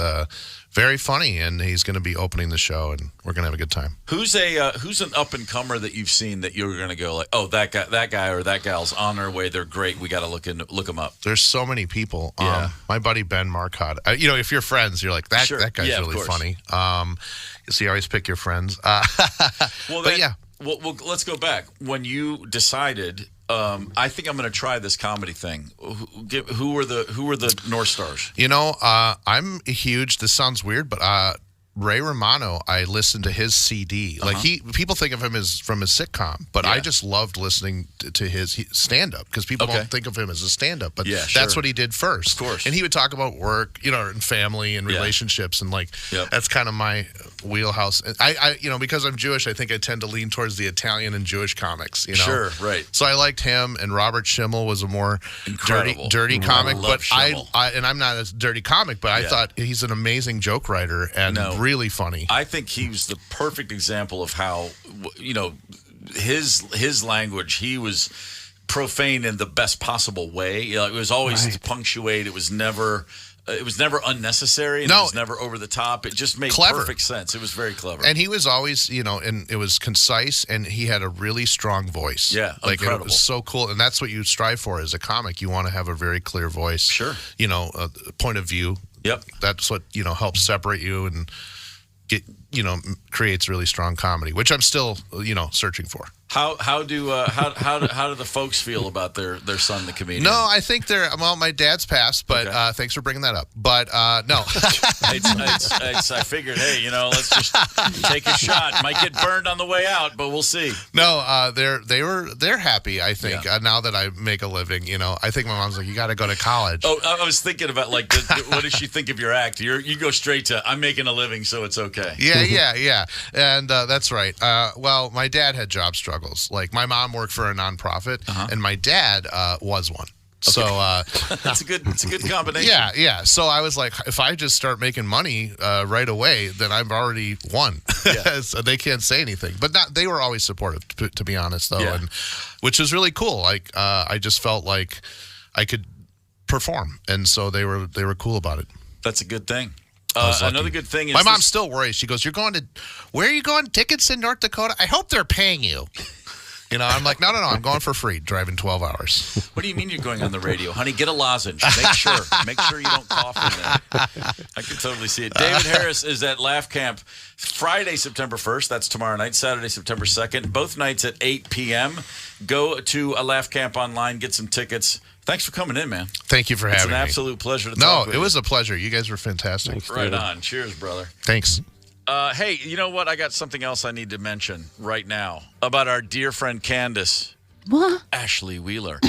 very funny, and he's going to be opening the show, and we're going to have a good time. Who's an up-and-comer that you've seen that you're going to go like, oh, that guy or that gal's on their way. They're great. We got to look them up. There's so many people. Yeah. My buddy Ben Marcotte. If you're friends, you're like, that guy's really funny. So you always pick your friends. Well, let's go back. When you decided, I think I'm going to try this comedy thing. Who were the North Stars? I'm huge. This sounds weird, but Ray Romano, I listened to his CD. Like people think of him as from his sitcom, but I just loved listening to his stand-up because people don't think of him as a stand-up, but that's what he did first. Of course. And he would talk about work, and family and relationships, and that's kind of my wheelhouse. I because I'm Jewish, I think I tend to lean towards the Italian and Jewish comics. Sure, right. So I liked him, and Robert Schimmel was a more dirty comic, but and I'm not a dirty comic, but I thought he's an amazing joke writer and really funny. I think he was the perfect example of how, his language, he was profane in the best possible way. It was always punctuated. It was never It was never unnecessary. And it was never over the top. It just made perfect sense. It was very clever. And he was always, and it was concise, and he had a really strong voice. Yeah, incredible. It was so cool. And that's what you strive for as a comic. You want to have a very clear voice. Sure. A point of view. Yep. That's what, helps separate you and creates really strong comedy, which I'm still, searching for. How do the folks feel about their son, the comedian? No, I think my dad's passed, but thanks for bringing that up. But no, I figured, hey, let's just take a shot. Might get burned on the way out, but we'll see. No, they're happy. I think now that I make a living, I think my mom's like, you got to go to college. Oh, I was thinking about what does she think of your act? You go straight to I'm making a living, so it's okay. Yeah, and that's right. Well, my dad had job struggles. Like my mom worked for a nonprofit, and my dad was one. So it's a good combination. Yeah. So I was like, if I just start making money right away, then I've already won. So they can't say anything. But they were always supportive, to be honest, though, and which was really cool. Like I just felt like I could perform, and so they were cool about it. That's a good thing. Another good thing is my mom still worries. She goes, where are you going? Tickets in North Dakota? I hope they're paying you. I'm like, no, I'm going for free, driving 12 hours. What do you mean you're going on the radio? Honey, get a lozenge. Make sure you don't cough in there. I can totally see it. David Harris is at Laugh Camp Friday, September 1st. That's tomorrow night. Saturday, September 2nd. Both nights at 8 p.m. Go to a Laugh Camp online, get some tickets. Thanks for coming in, man. Thank you for having me. It's an absolute pleasure to talk with you. No, it was a pleasure. You guys were fantastic. Thanks, right on. Cheers, brother. Thanks. Hey, you know what? I got something else I need to mention right now about our dear friend Candace. What? Ashley Wheeler.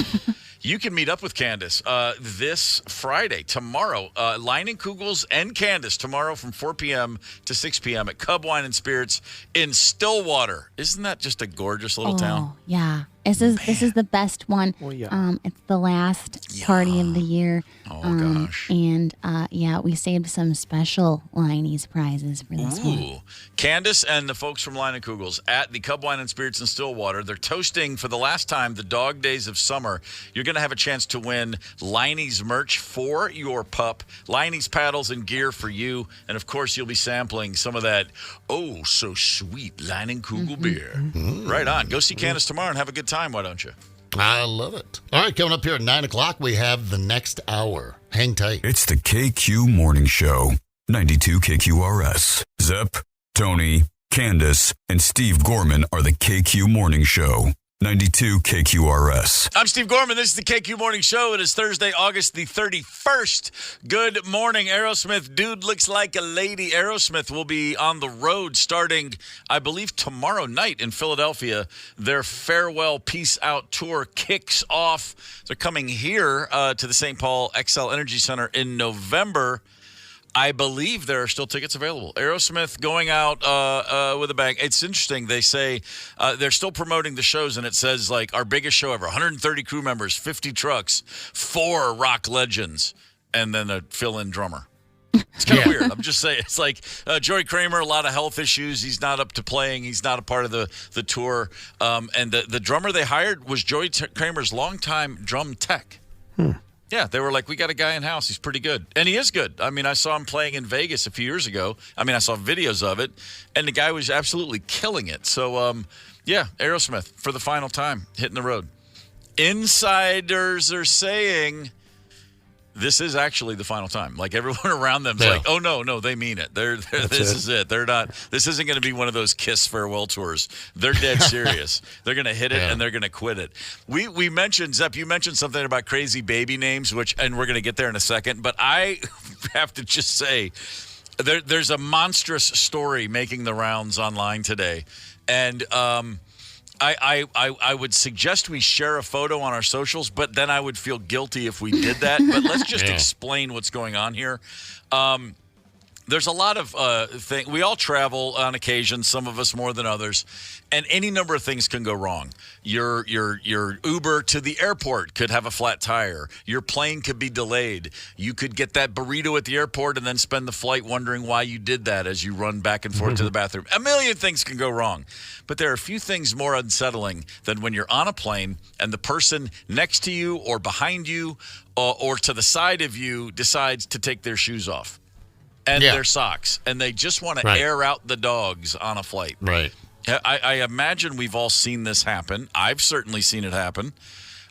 You can meet up with Candace this Friday, tomorrow. Leinenkugels and Candace tomorrow from 4 p.m. to 6 p.m. at Cub Wine and Spirits in Stillwater. Isn't that just a gorgeous little town? Yeah. This is the best one. Oh, yeah. It's the last party of the year. Oh, gosh. And, we saved some special Liney's prizes for this one. Candace and the folks from Leinenkugels at the Cub Wine and Spirits in Stillwater, they're toasting for the last time the Dog Days of Summer. You're going to have a chance to win Liney's merch for your pup, Liney's paddles and gear for you, and, of course, you'll be sampling some of that so sweet Leinenkugel beer. Mm-hmm. Right on. Go see Candace tomorrow and have a good time, why don't you? I love it. All right, coming up here at 9 o'clock, we have the next hour. Hang tight. It's the KQ Morning Show, 92 KQRS. Zep, Tony, Candace, and Steve Gorman are the KQ Morning Show, 92 KQRS. I'm Steve Gorman. This is the KQ Morning Show. It is Thursday, August the 31st. Good morning, Aerosmith. Dude looks like a lady. Aerosmith will be on the road starting, I believe, tomorrow night in Philadelphia. Their Farewell Peace Out tour kicks off. They're coming here to the St. Paul XL Energy Center in November. I believe there are still tickets available. Aerosmith going out with a bang. It's interesting. They say they're still promoting the shows, and it says, like, our biggest show ever, 130 crew members, 50 trucks, 4 rock legends, and then a fill-in drummer. It's kind of weird. I'm just saying. It's like Joey Kramer, a lot of health issues. He's not up to playing. He's not a part of the tour. And the drummer they hired was Joey Kramer's longtime drum tech. Yeah, they were like, we got a guy in-house. He's pretty good. And he is good. I mean, I saw him playing in Vegas a few years ago. I mean, I saw videos of it, and the guy was absolutely killing it. So, Aerosmith for the final time, hitting the road. Insiders are saying this is actually the final time. Like, everyone around them's like, oh, no, they mean it. This is it. They're not. This isn't going to be one of those Kiss farewell tours. They're dead serious. They're going to hit it, and they're going to quit it. We mentioned, Zep, you mentioned something about crazy baby names, and we're going to get there in a second. But I have to just say, there's a monstrous story making the rounds online today. And I would suggest we share a photo on our socials, but then I would feel guilty if we did that. But let's just explain what's going on here. There's a lot of things. We all travel on occasion, some of us more than others, and any number of things can go wrong. Your Uber to the airport could have a flat tire. Your plane could be delayed. You could get that burrito at the airport and then spend the flight wondering why you did that as you run back and forth to the bathroom. A million things can go wrong. But there are a few things more unsettling than when you're on a plane and the person next to you or behind you or to the side of you decides to take their shoes off. And their socks, and they just want to air out the dogs on a flight. Right. I imagine we've all seen this happen. I've certainly seen it happen.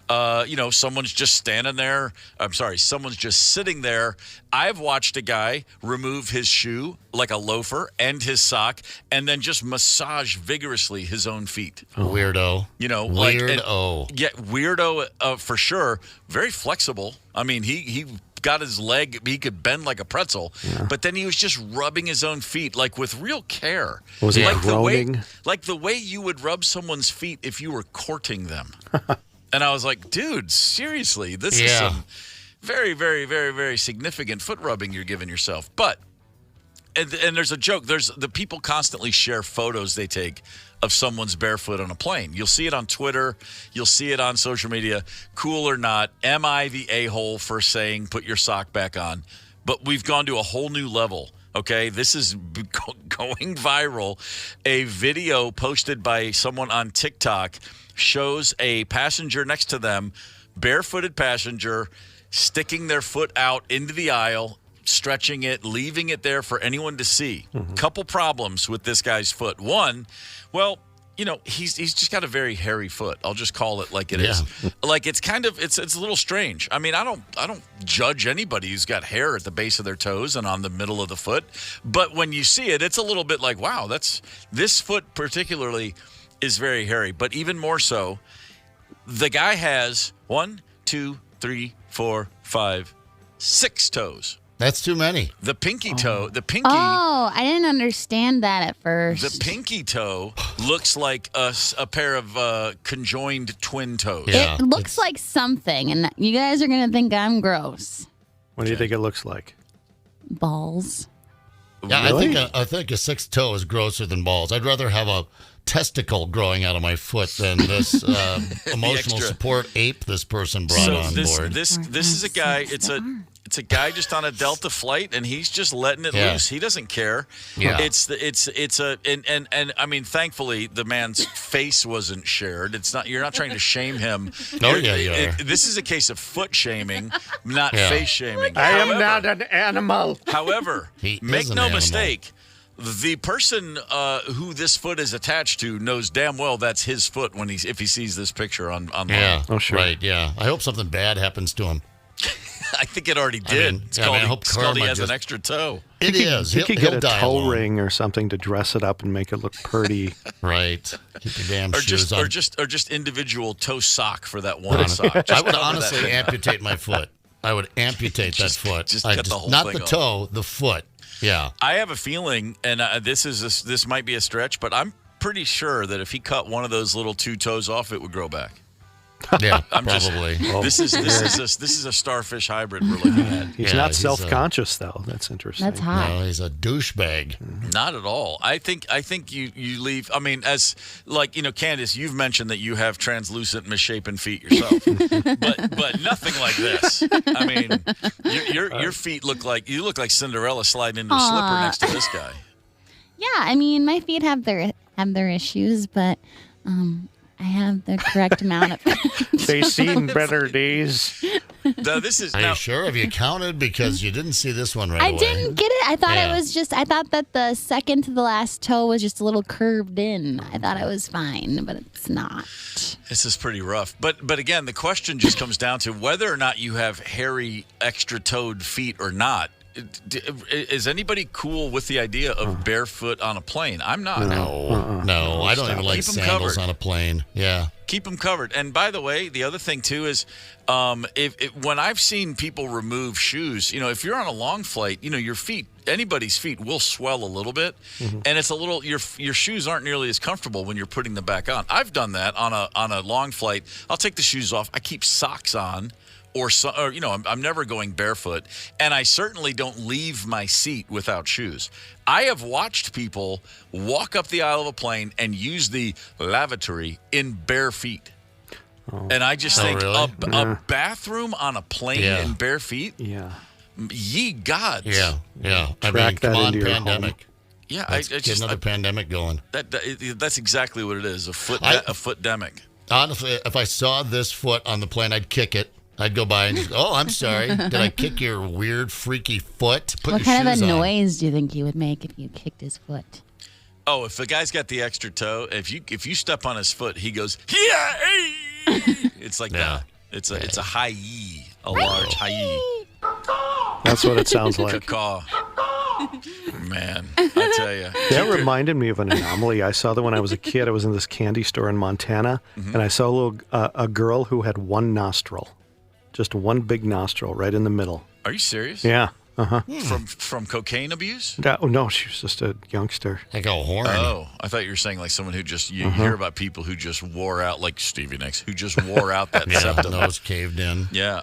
Someone's just standing there. Someone's just sitting there. I've watched a guy remove his shoe like a loafer and his sock and then just massage vigorously his own feet. Weirdo. Weirdo for sure. Very flexible. I mean, he got his leg, he could bend like a pretzel, but then he was just rubbing his own feet like with real care. Was he like groaning? The way you would rub someone's feet if you were courting them. And I was like, dude, seriously, this is some very, very, very, very significant foot rubbing you're giving yourself. But and there's a joke. There's the people constantly share photos they take of someone's barefoot on a plane. You'll see it on Twitter. You'll see it on social media. Cool or not, am I the a-hole for saying put your sock back on? But we've gone to a whole new level. Okay, this is going viral. A video posted by someone on TikTok shows a passenger next to them, barefooted passenger, sticking their foot out into the aisle, stretching it, leaving it there for anyone to see. Couple problems with this guy's foot. One, well, he's just got a very hairy foot. I'll just call it like it is. Like it's a little strange. I mean, I don't judge anybody who's got hair at the base of their toes and on the middle of the foot. But when you see it, it's a little bit like, wow, this foot particularly is very hairy. But even more so, the guy has 1, 2, 3, 4, 5, 6 toes. That's too many. The pinky toe, Oh, I didn't understand that at first. The pinky toe looks like a pair of conjoined twin toes. It looks like something, and you guys are going to think I'm gross. What do you think it looks like? Balls. Yeah, Really? I think a 6th toe is grosser than balls. I'd rather have a testicle growing out of my foot than this emotional support ape this person brought on board. This is a guy. It's a guy just on a Delta flight, and he's just letting it loose. He doesn't care. Yeah. And I mean, thankfully, the man's face wasn't shared. It's not. You're not trying to shame him. Oh, yeah, you are. This is a case of foot shaming, not face shaming. I am not an animal. However, make no mistake. The person who this foot is attached to knows damn well that's his foot if he sees this picture online. Yeah. Oh, sure. Right. Yeah. I hope something bad happens to him. I think it already did. I hope he has an extra toe. It is. He could get a toe ring or something to dress it up and make it look pretty. Right. Keep your damn shoes on. Or just individual toe sock for that one sock. I would honestly amputate my foot. I would amputate that foot. Just cut the whole not thing the off. toe, the foot. Yeah. I have a feeling, and this might be a stretch, but I'm pretty sure that if he cut one of those little 2 toes off, it would grow back. Yeah, probably. This is a starfish hybrid we're looking at. He's not self-conscious though. That's interesting. That's hot. No, he's a douchebag. Not at all. I think you leave. I mean, as Candace, you've mentioned that you have translucent, misshapen feet yourself, but nothing like this. I mean, your feet look like Cinderella sliding into a slipper next to this guy. Yeah, I mean, my feet have their issues, but I have the correct amount of. They've seen better days. Now, Are you sure? Have you counted? Because you didn't see this one right away. I didn't get it. I thought it was just. I thought that the second to the last toe was just a little curved in. I thought it was fine, but it's not. This is pretty rough. But again, the question just comes down to whether or not you have hairy, extra-toed feet or not. Is anybody cool with the idea of barefoot on a plane? I'm not. No, I don't even like sandals on a plane. Yeah. Keep them covered. And by the way, the other thing too is, when I've seen people remove shoes, if you're on a long flight, your feet, anybody's feet will swell a little bit, and it's a little your shoes aren't nearly as comfortable when you're putting them back on. I've done that on a long flight. I'll take the shoes off. I keep socks on. or I'm never going barefoot, and I certainly don't leave my seat without shoes. I have watched people walk up the aisle of a plane and use the lavatory in bare feet. And I just think a bathroom on a plane in bare feet? Yeah. Ye gods. Yeah. I mean, Track that come on, into your pandemic. home. Yeah, Let's get another pandemic going. That's exactly what it is, a foot-demic. Honestly, if I saw this foot on the plane, I'd kick it. I'd go by and just, I'm sorry. Did I kick your weird, freaky foot? Put What your kind of shoes a on. noise do you think you would make if you kicked his foot? Oh, if the guy's got the extra toe, if you step on his foot, he goes, yeah, hey! It's like that. It's a hi-yi, a large hi-yi. That's what it sounds like. Caw. Man, I tell you. That reminded me of an anomaly. I saw that when I was a kid. I was in this candy store in Montana, and I saw a girl who had one nostril, just one big nostril right in the middle. Are you serious? Yeah. Uh-huh. From cocaine abuse? No, she was just a youngster. Like a horn. Oh, I thought you were saying like someone who just, you hear about people who just wore out, like Stevie Nicks, who just wore out that septum. Nose caved in. Yeah.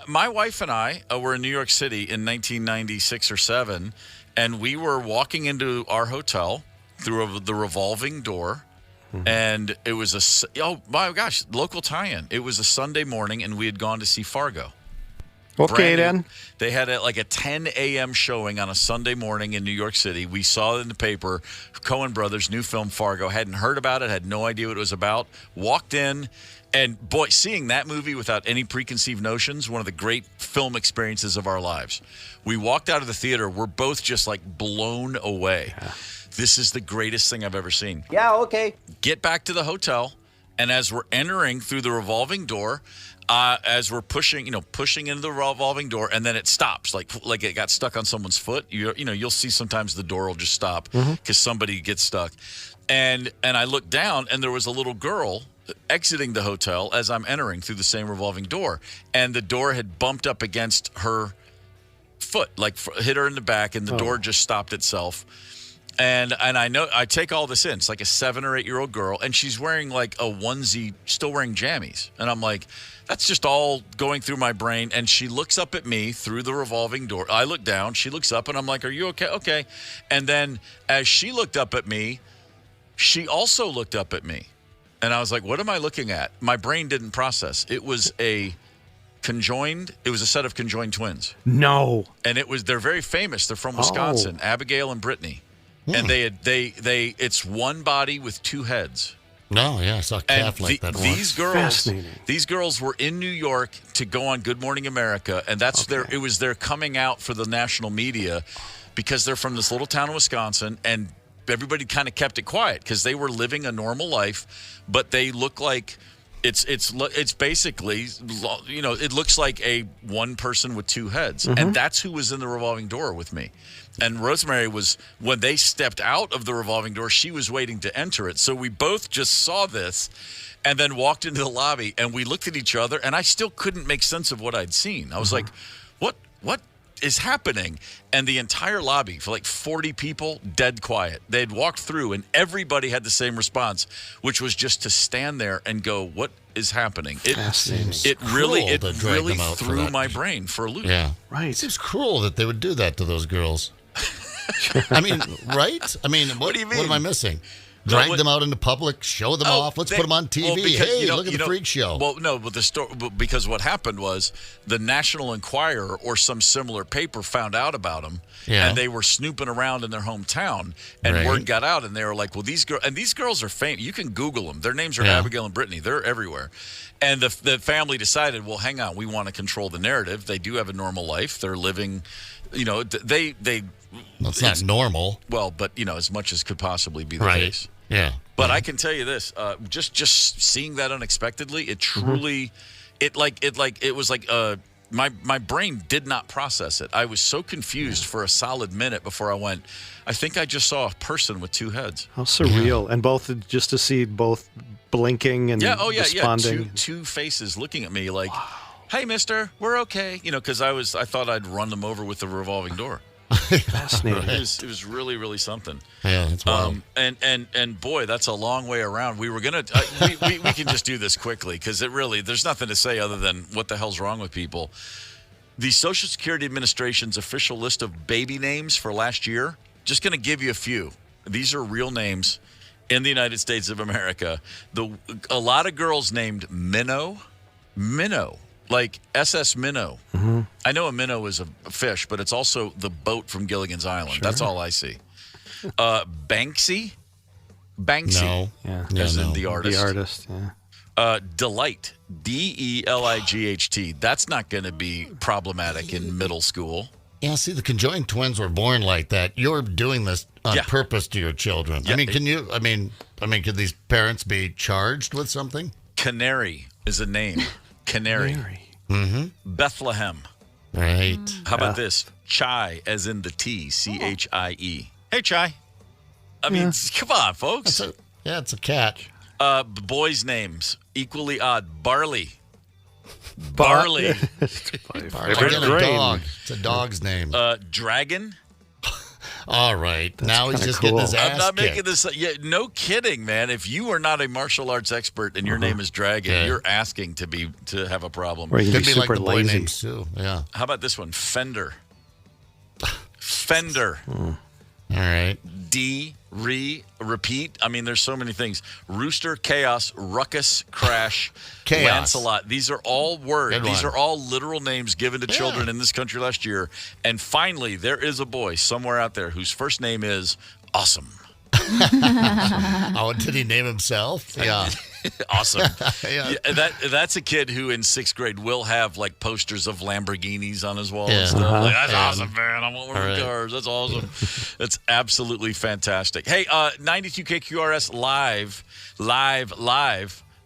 My wife and I were in New York City in 1996 or 7, and we were walking into our hotel through the revolving door, and it was local tie-in. It was a Sunday morning, and we had gone to see Fargo. Okay, then. They had a 10 a.m. showing on a Sunday morning in New York City. We saw it in the paper. Coen Brothers' new film, Fargo. Hadn't heard about it, had no idea what it was about. Walked in, and boy, seeing that movie without any preconceived notions, one of the great film experiences of our lives. We walked out of the theater. We're both just like blown away. Yeah. This is the greatest thing I've ever seen. Yeah, okay. Get back to the hotel, and as we're entering through the revolving door, as we're pushing into the revolving door, and then it stops, like it got stuck on someone's foot. You'll see sometimes the door will just stop because somebody gets stuck. And I looked down, and there was a little girl exiting the hotel as I'm entering through the same revolving door, and the door had bumped up against her foot, like hit her in the back, and the door just stopped itself. And I take all this in. It's like a 7 or 8 year old girl, and she's wearing like a onesie, still wearing jammies. And I'm like, that's just all going through my brain. And she looks up at me through the revolving door. I look down, she looks up, and I'm like, are you okay? Okay. And then as she looked up at me, she also looked up at me. And I was like, what am I looking at? My brain didn't process. It was a set of conjoined twins. No. And they're very famous. They're from Wisconsin, Abigail and Brittany. And it's one body with two heads. No, yeah, I saw a calf like that once. These girls were in New York to go on Good Morning America, and it was their coming out for the national media because they're from this little town in Wisconsin, and everybody kind of kept it quiet because they were living a normal life, but they look like it's basically, it looks like a one person with two heads, and that's who was in the revolving door with me. And Rosemary when they stepped out of the revolving door, she was waiting to enter it. So we both just saw this and then walked into the lobby, and we looked at each other, and I still couldn't make sense of what I'd seen. I was like, what is happening? And the entire lobby, for like 40 people, dead quiet. They'd walked through, and everybody had the same response, which was just to stand there and go, what is happening? It really threw my brain for a loop. Yeah. Right. It seems cruel that they would do that to those girls. I mean, right? I mean, what do you mean? What am I missing? Drag them out into public, show them off. Let's put them on TV. Look at the freak show. Well, no, but because what happened was the National Enquirer or some similar paper found out about them, and they were snooping around in their hometown, and word got out, and they were like, "Well, these girls are famous. You can Google them. Their names are Abigail and Brittany. They're everywhere." And the family decided, well, hang on, we want to control the narrative. They do have a normal life. They're living, It's not normal. Well, but as much as could possibly be the case. Yeah. But I can tell you this: just seeing that unexpectedly, it truly, it was like my brain did not process it. I was so confused for a solid minute before I went, I think I just saw a person with two heads. How surreal! And just to see both blinking and responding. Two faces looking at me like, "Hey, mister, we're okay." Because I thought I'd run them over with the revolving door. Fascinating. It was really, really something. Yeah, that's wild. And boy, that's a long way around. We were gonna we can just do this quickly because there's nothing to say other than what the hell's wrong with people. The Social Security Administration's official list of baby names for last year. Just going to give you a few. These are real names in the United States of America. A lot of girls named Minnow, like SS Minnow. Mm-hmm. I know a minnow is a fish, but it's also the boat from Gilligan's Island. Sure. That's all I see. Banksy. No. Yeah. As in the artist. The artist, yeah. Delight, Delight. That's not going to be problematic in middle school. Yeah, see, the conjoined twins were born like that. You're doing this on purpose to your children. Yeah. I mean, could these parents be charged with something? Canary is a name. Canary. Mm-hmm. Bethlehem. Right. How about this? Chai, as in the T, Chie. Hey, Chai. I mean, come on, folks. It's a cat. Boys' names, equally odd. Barley. Barley. Forget a dog. It's a dog's name. Dragon. All right. That's now he's just cool. getting his ass I'm not kicked. making this. Yeah, no kidding, man. If you are not a martial arts expert and your name is Dragon, you're asking to have a problem. Or you Could can be be like super the boy lazy. named Sue. Yeah. How about this one? Fender. Fender. All right. Repeat. I mean, there's so many things. Rooster, Chaos, Ruckus, Crash, Chaos. Lancelot. These are all words. Good These one. are all literal names given to children in this country last year. And finally, there is a boy somewhere out there whose first name is Awesome. Oh, did he name himself? Yeah. Awesome. Yeah. That's a kid who in 6th grade will have like posters of Lamborghinis on his wall Yeah. and stuff. Uh-huh. Like, that's Yeah. awesome, man. I want one of the cars. That's awesome. That's absolutely fantastic. Hey, 92 KQRS live.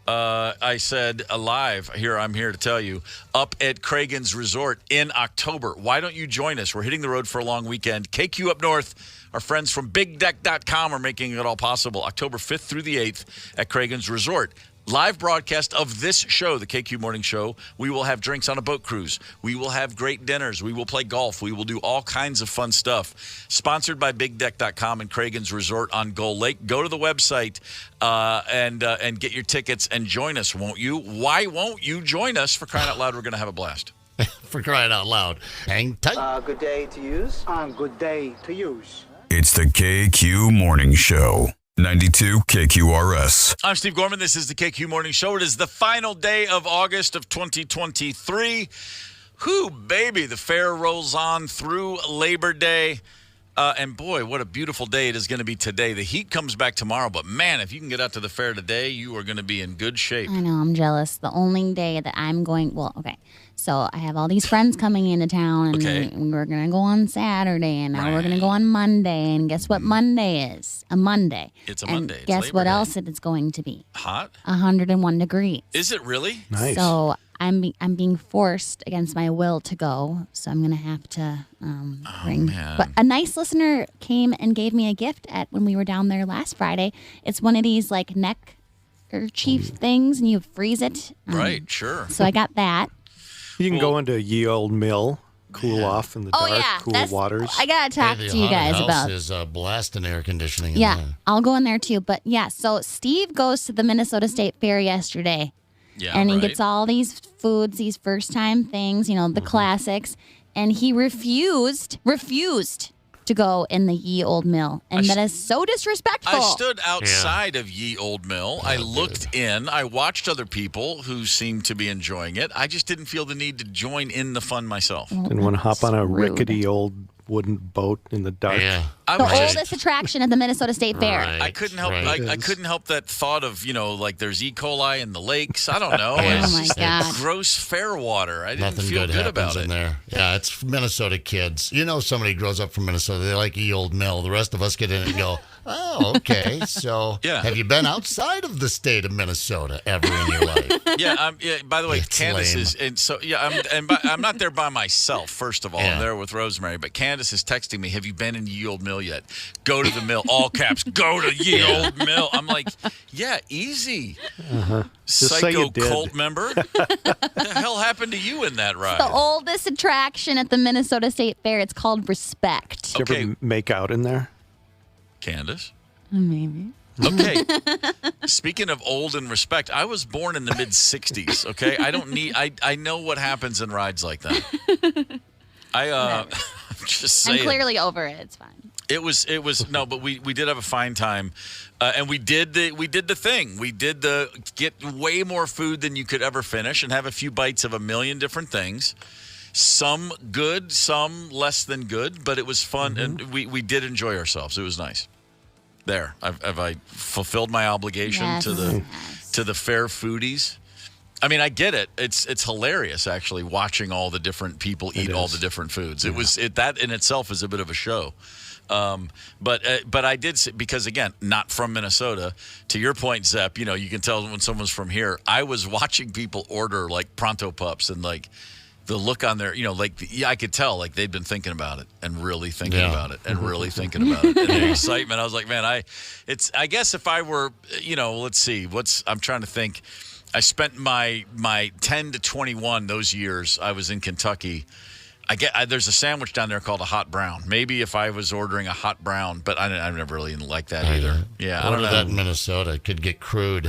I said alive. I'm here to tell you. Up at Cragen's Resort in October. Why don't you join us? We're hitting the road for a long weekend. KQ up north. Our friends from BigDeck.com are making it all possible. October 5th through the 8th at Cragen's Resort. Live broadcast of this show, the KQ Morning Show. We will have drinks on a boat cruise. We will have great dinners. We will play golf. We will do all kinds of fun stuff. Sponsored by BigDeck.com and Cragen's Resort on Gull Lake. Go to the website and get your tickets and join us, won't you? Why won't you join us? For crying out loud, we're going to have a blast. For crying out loud. Hang tight. Good day to use. Good day to use. It's the KQ Morning Show. 92 KQRS. I'm Steve Gorman. This is the KQ Morning Show. It is the final day of August of 2023. Whew, baby, the fair rolls on through Labor Day. And boy, what a beautiful day it is going to be today. The heat comes back tomorrow, but man, if you can get out to the fair today, you are going to be in good shape. I know, I'm jealous. The only day that I'm going, so I have all these friends coming into town, and we're going to go on Saturday, and now we're going to go on Monday, and guess what Monday is? A Monday. It's a and Monday. It's guess Labor what Day. else it is going to be? Hot? 101 degrees. Is it really? Nice. So I'm being forced against my will to go, so I'm going to have to bring. man. But a nice listener came and gave me a gift when we were down there last Friday. It's one of these like neck kerchief things, and you freeze it. Right, sure. So I got that. You can go into Ye Old Mill, cool off in the dark, cool waters. I got to talk to you guys about. Is blasting air conditioning. Yeah, In there. I'll go in there too. But yeah, so Steve goes to the Minnesota State Fair yesterday. Yeah, and he right. gets all these foods, these first time things, the classics. And he refused to go in the Ye Old Mill. And that is so disrespectful. I stood outside of Ye Old Mill. I looked in. I watched other people who seemed to be enjoying it. I just didn't feel the need to join in the fun myself. Didn't want to hop on a rude. rickety old wooden boat in the dark. Yeah. The oldest attraction at the Minnesota State Fair. Right. I couldn't help. Right. I couldn't help that thought of like there's E. coli in the lakes. I don't know. Yeah. It's Oh my just God. gross fair water. I didn't Nothing feel good good happens about in it. there. Yeah, it's Minnesota kids. Somebody grows up from Minnesota. They like Ye Old Mill. The rest of us get in and go, oh, okay. So have you been outside of the state of Minnesota ever in your life? Yeah. By the way, It's Candace lame. is, and so I'm not there by myself. First of all, I'm there with Rosemary. But Candace is texting me. Have you been in Ye Old Mill mill yet. Go to the mill, all caps. Go to ye old mill. I'm like, yeah, easy. Just say Psycho you did. cult member. What the hell happened to you in that ride? The oldest attraction at the Minnesota State Fair. It's called Respect. Did you ever make out in there? Candace? Maybe. Okay. Speaking of old and respect, I was born in the mid '60s. Okay, I know what happens in rides like that. I'm just saying. I'm clearly over it. It's fine. It was no, but we did have a fine time, and we did the thing. We did get way more food than you could ever finish, and have a few bites of a million different things. Some good, some less than good, but it was fun, and we did enjoy ourselves. It was nice. There, have I fulfilled my obligation to the fair foodies? I mean, I get it. It's hilarious actually watching all the different people eat all the different foods. Yeah. That in itself is a bit of a show. But I did because again, not from Minnesota. To your point, Zepp, you can tell when someone's from here. I was watching people order like pronto pups and like. The look on their, I could tell, like they'd been thinking about it and really thinking about it and really thinking about it. And the excitement, I was like, man, I guess if I were, let's see, I'm trying to think. I spent my 10 to 21 those years I was in Kentucky. There's a sandwich down there called a hot brown. Maybe if I was ordering a hot brown, but I never really liked that either. Yeah, I don't know. That in Minnesota. It could get crude.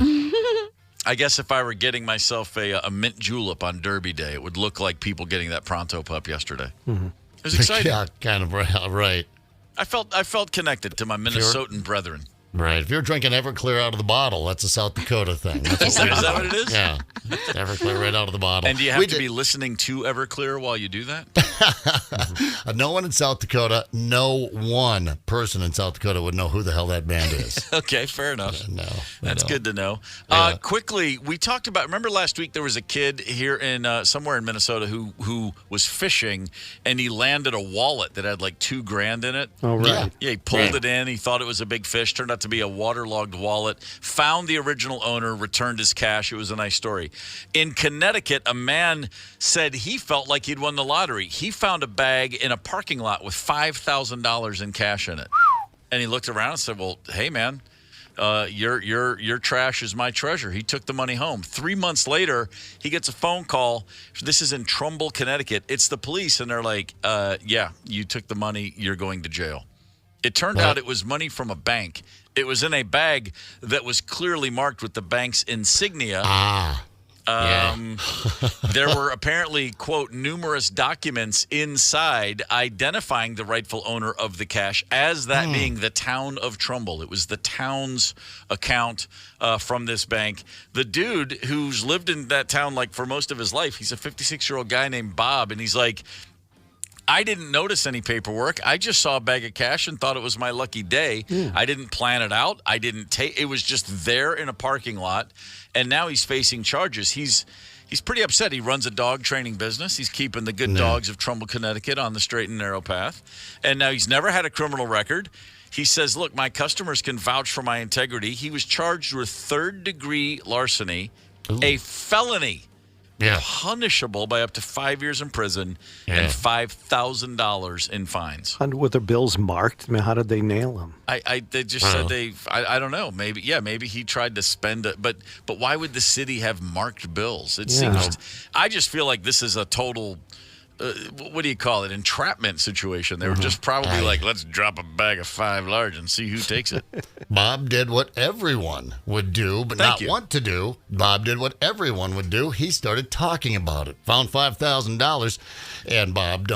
I guess if I were getting myself a mint julep on Derby Day, it would look like people getting that pronto pup yesterday. Mm-hmm. It was exciting. Yeah, kind of right. I felt connected to my Minnesotan brethren. Right. If you're drinking Everclear out of the bottle, that's a South Dakota thing. Is that what it is? Yeah. Everclear right out of the bottle. And do you have to be listening to Everclear while you do that? No one in South Dakota, no one person in South Dakota would know who the hell that band is. Okay, fair enough. No. That's good to know. Yeah. Quickly, we talked about, remember last week there was a kid here in somewhere in Minnesota who was fishing and he landed a wallet that had like $2,000 in it. Oh, right. Yeah, he pulled it in. He thought it was a big fish. Turned out to be a waterlogged wallet. Found the original owner, returned his cash. It was a nice story. In Connecticut, a man said he felt like he'd won the lottery. He found a bag in a parking lot with $5,000 in cash in it. And he looked around and said, well, hey, man, your trash is my treasure. He took the money home. 3 months later, he gets a phone call. This is in Trumbull, Connecticut. It's the police, and they're like, yeah, you took the money. You're going to jail. It turned out it was money from a bank. It was in a bag that was clearly marked with the bank's insignia. There were apparently, quote, numerous documents inside identifying the rightful owner of the cash as that being the town of Trumbull. It was the town's account from this bank. The dude who's lived in that town like for most of his life, he's a 56-year-old guy named Bob, and he's like, I didn't notice any paperwork. I just saw a bag of cash and thought it was my lucky day. I didn't plan it out. I didn't take it. Was just there in a parking lot, and now he's facing charges. He's pretty upset. He runs a dog training business. He's keeping the good dogs of Trumbull, Connecticut on the straight and narrow path, and now he's never had a criminal record. He says, look, my customers can vouch for my integrity. He was charged with third-degree larceny, a felony. Punishable by up to 5 years in prison and $5,000 in fines. And were the bills marked? I mean, how did they nail them? They just said I don't know. Maybe he tried to spend it, but why would the city have marked bills? It seems. I just feel like this is a total. What do you call it? Entrapment situation. They were just probably like, let's drop a bag of $5 large and see who takes it. Bob did what everyone would do, but want to do. Bob did what everyone would do. He started talking about it. Found $5,000, and Bob,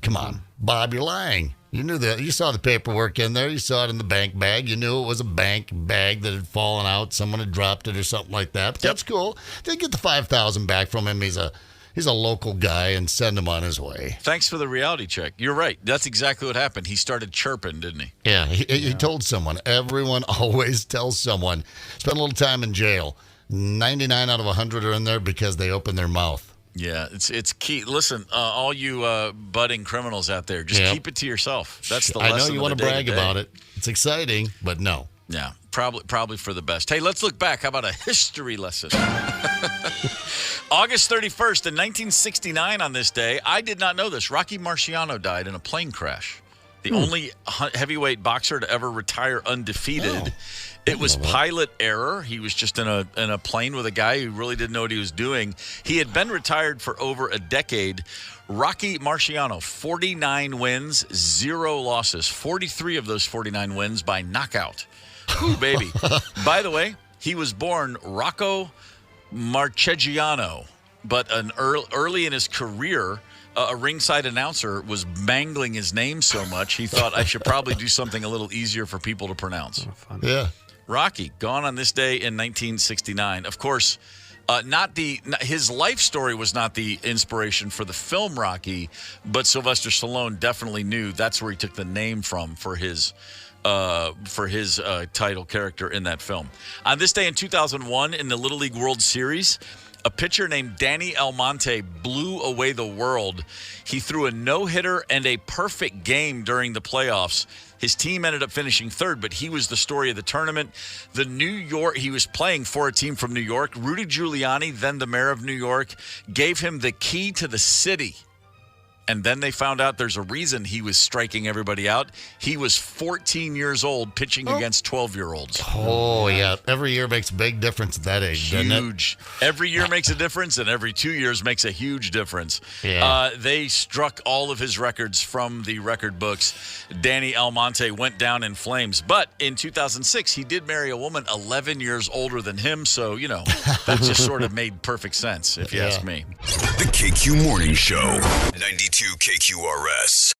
come on. Bob, you're lying. You knew that. You saw the paperwork in there. You saw it in the bank bag. You knew it was a bank bag that had fallen out. Someone had dropped it or something like that. But that's cool. They get the $5,000 back from him. He's a local guy, and send him on his way. Thanks for the reality check. You're right. That's exactly what happened. He started chirping, didn't he? Yeah, he told someone. Everyone always tells someone. Spent a little time in jail. 99 out of 100 are in there because they open their mouth. Yeah, it's key. Listen, all you budding criminals out there, just keep it to yourself. That's the lesson. I know you want to brag day-to-day. about it. It's exciting, but no. Yeah, probably for the best. Hey, let's look back. How about a history lesson? August 31st in 1969 on this day, I did not know this. Rocky Marciano died in a plane crash. The only heavyweight boxer to ever retire undefeated. It was pilot error. He was just in a plane with a guy who really didn't know what he was doing. He had been retired for over a decade. Rocky Marciano, 49 wins, 0 losses. 43 of those 49 wins by knockout. Ooh, baby. By the way, he was born Rocco Marchegiano, but early in his career, a ringside announcer was mangling his name so much, he thought I should probably do something a little easier for people to pronounce. Yeah. Rocky, gone on this day in 1969. Of course, his life story was not the inspiration for the film Rocky, but Sylvester Stallone definitely knew that's where he took the name from for his title character in that film. On this day in 2001, in the Little League World Series, a pitcher named Danny Almonte blew away the world. He threw a no-hitter and a perfect game during the playoffs. His team ended up finishing third, but he was the story of the tournament. He was playing for a team from New York. Rudy Giuliani, then the mayor of New York, gave him the key to the city. And then they found out there's a reason he was striking everybody out. He was 14 years old pitching against 12-year-olds. Oh, yeah. Every year makes a big difference at that age, doesn't it? Huge. Every year makes a difference, and every 2 years makes a huge difference. Yeah. They struck all of his records from the record books. Danny Almonte went down in flames. But in 2006, he did marry a woman 11 years older than him. So, that just sort of made perfect sense, if you ask me. The KQ Morning Show, 92 KQRS.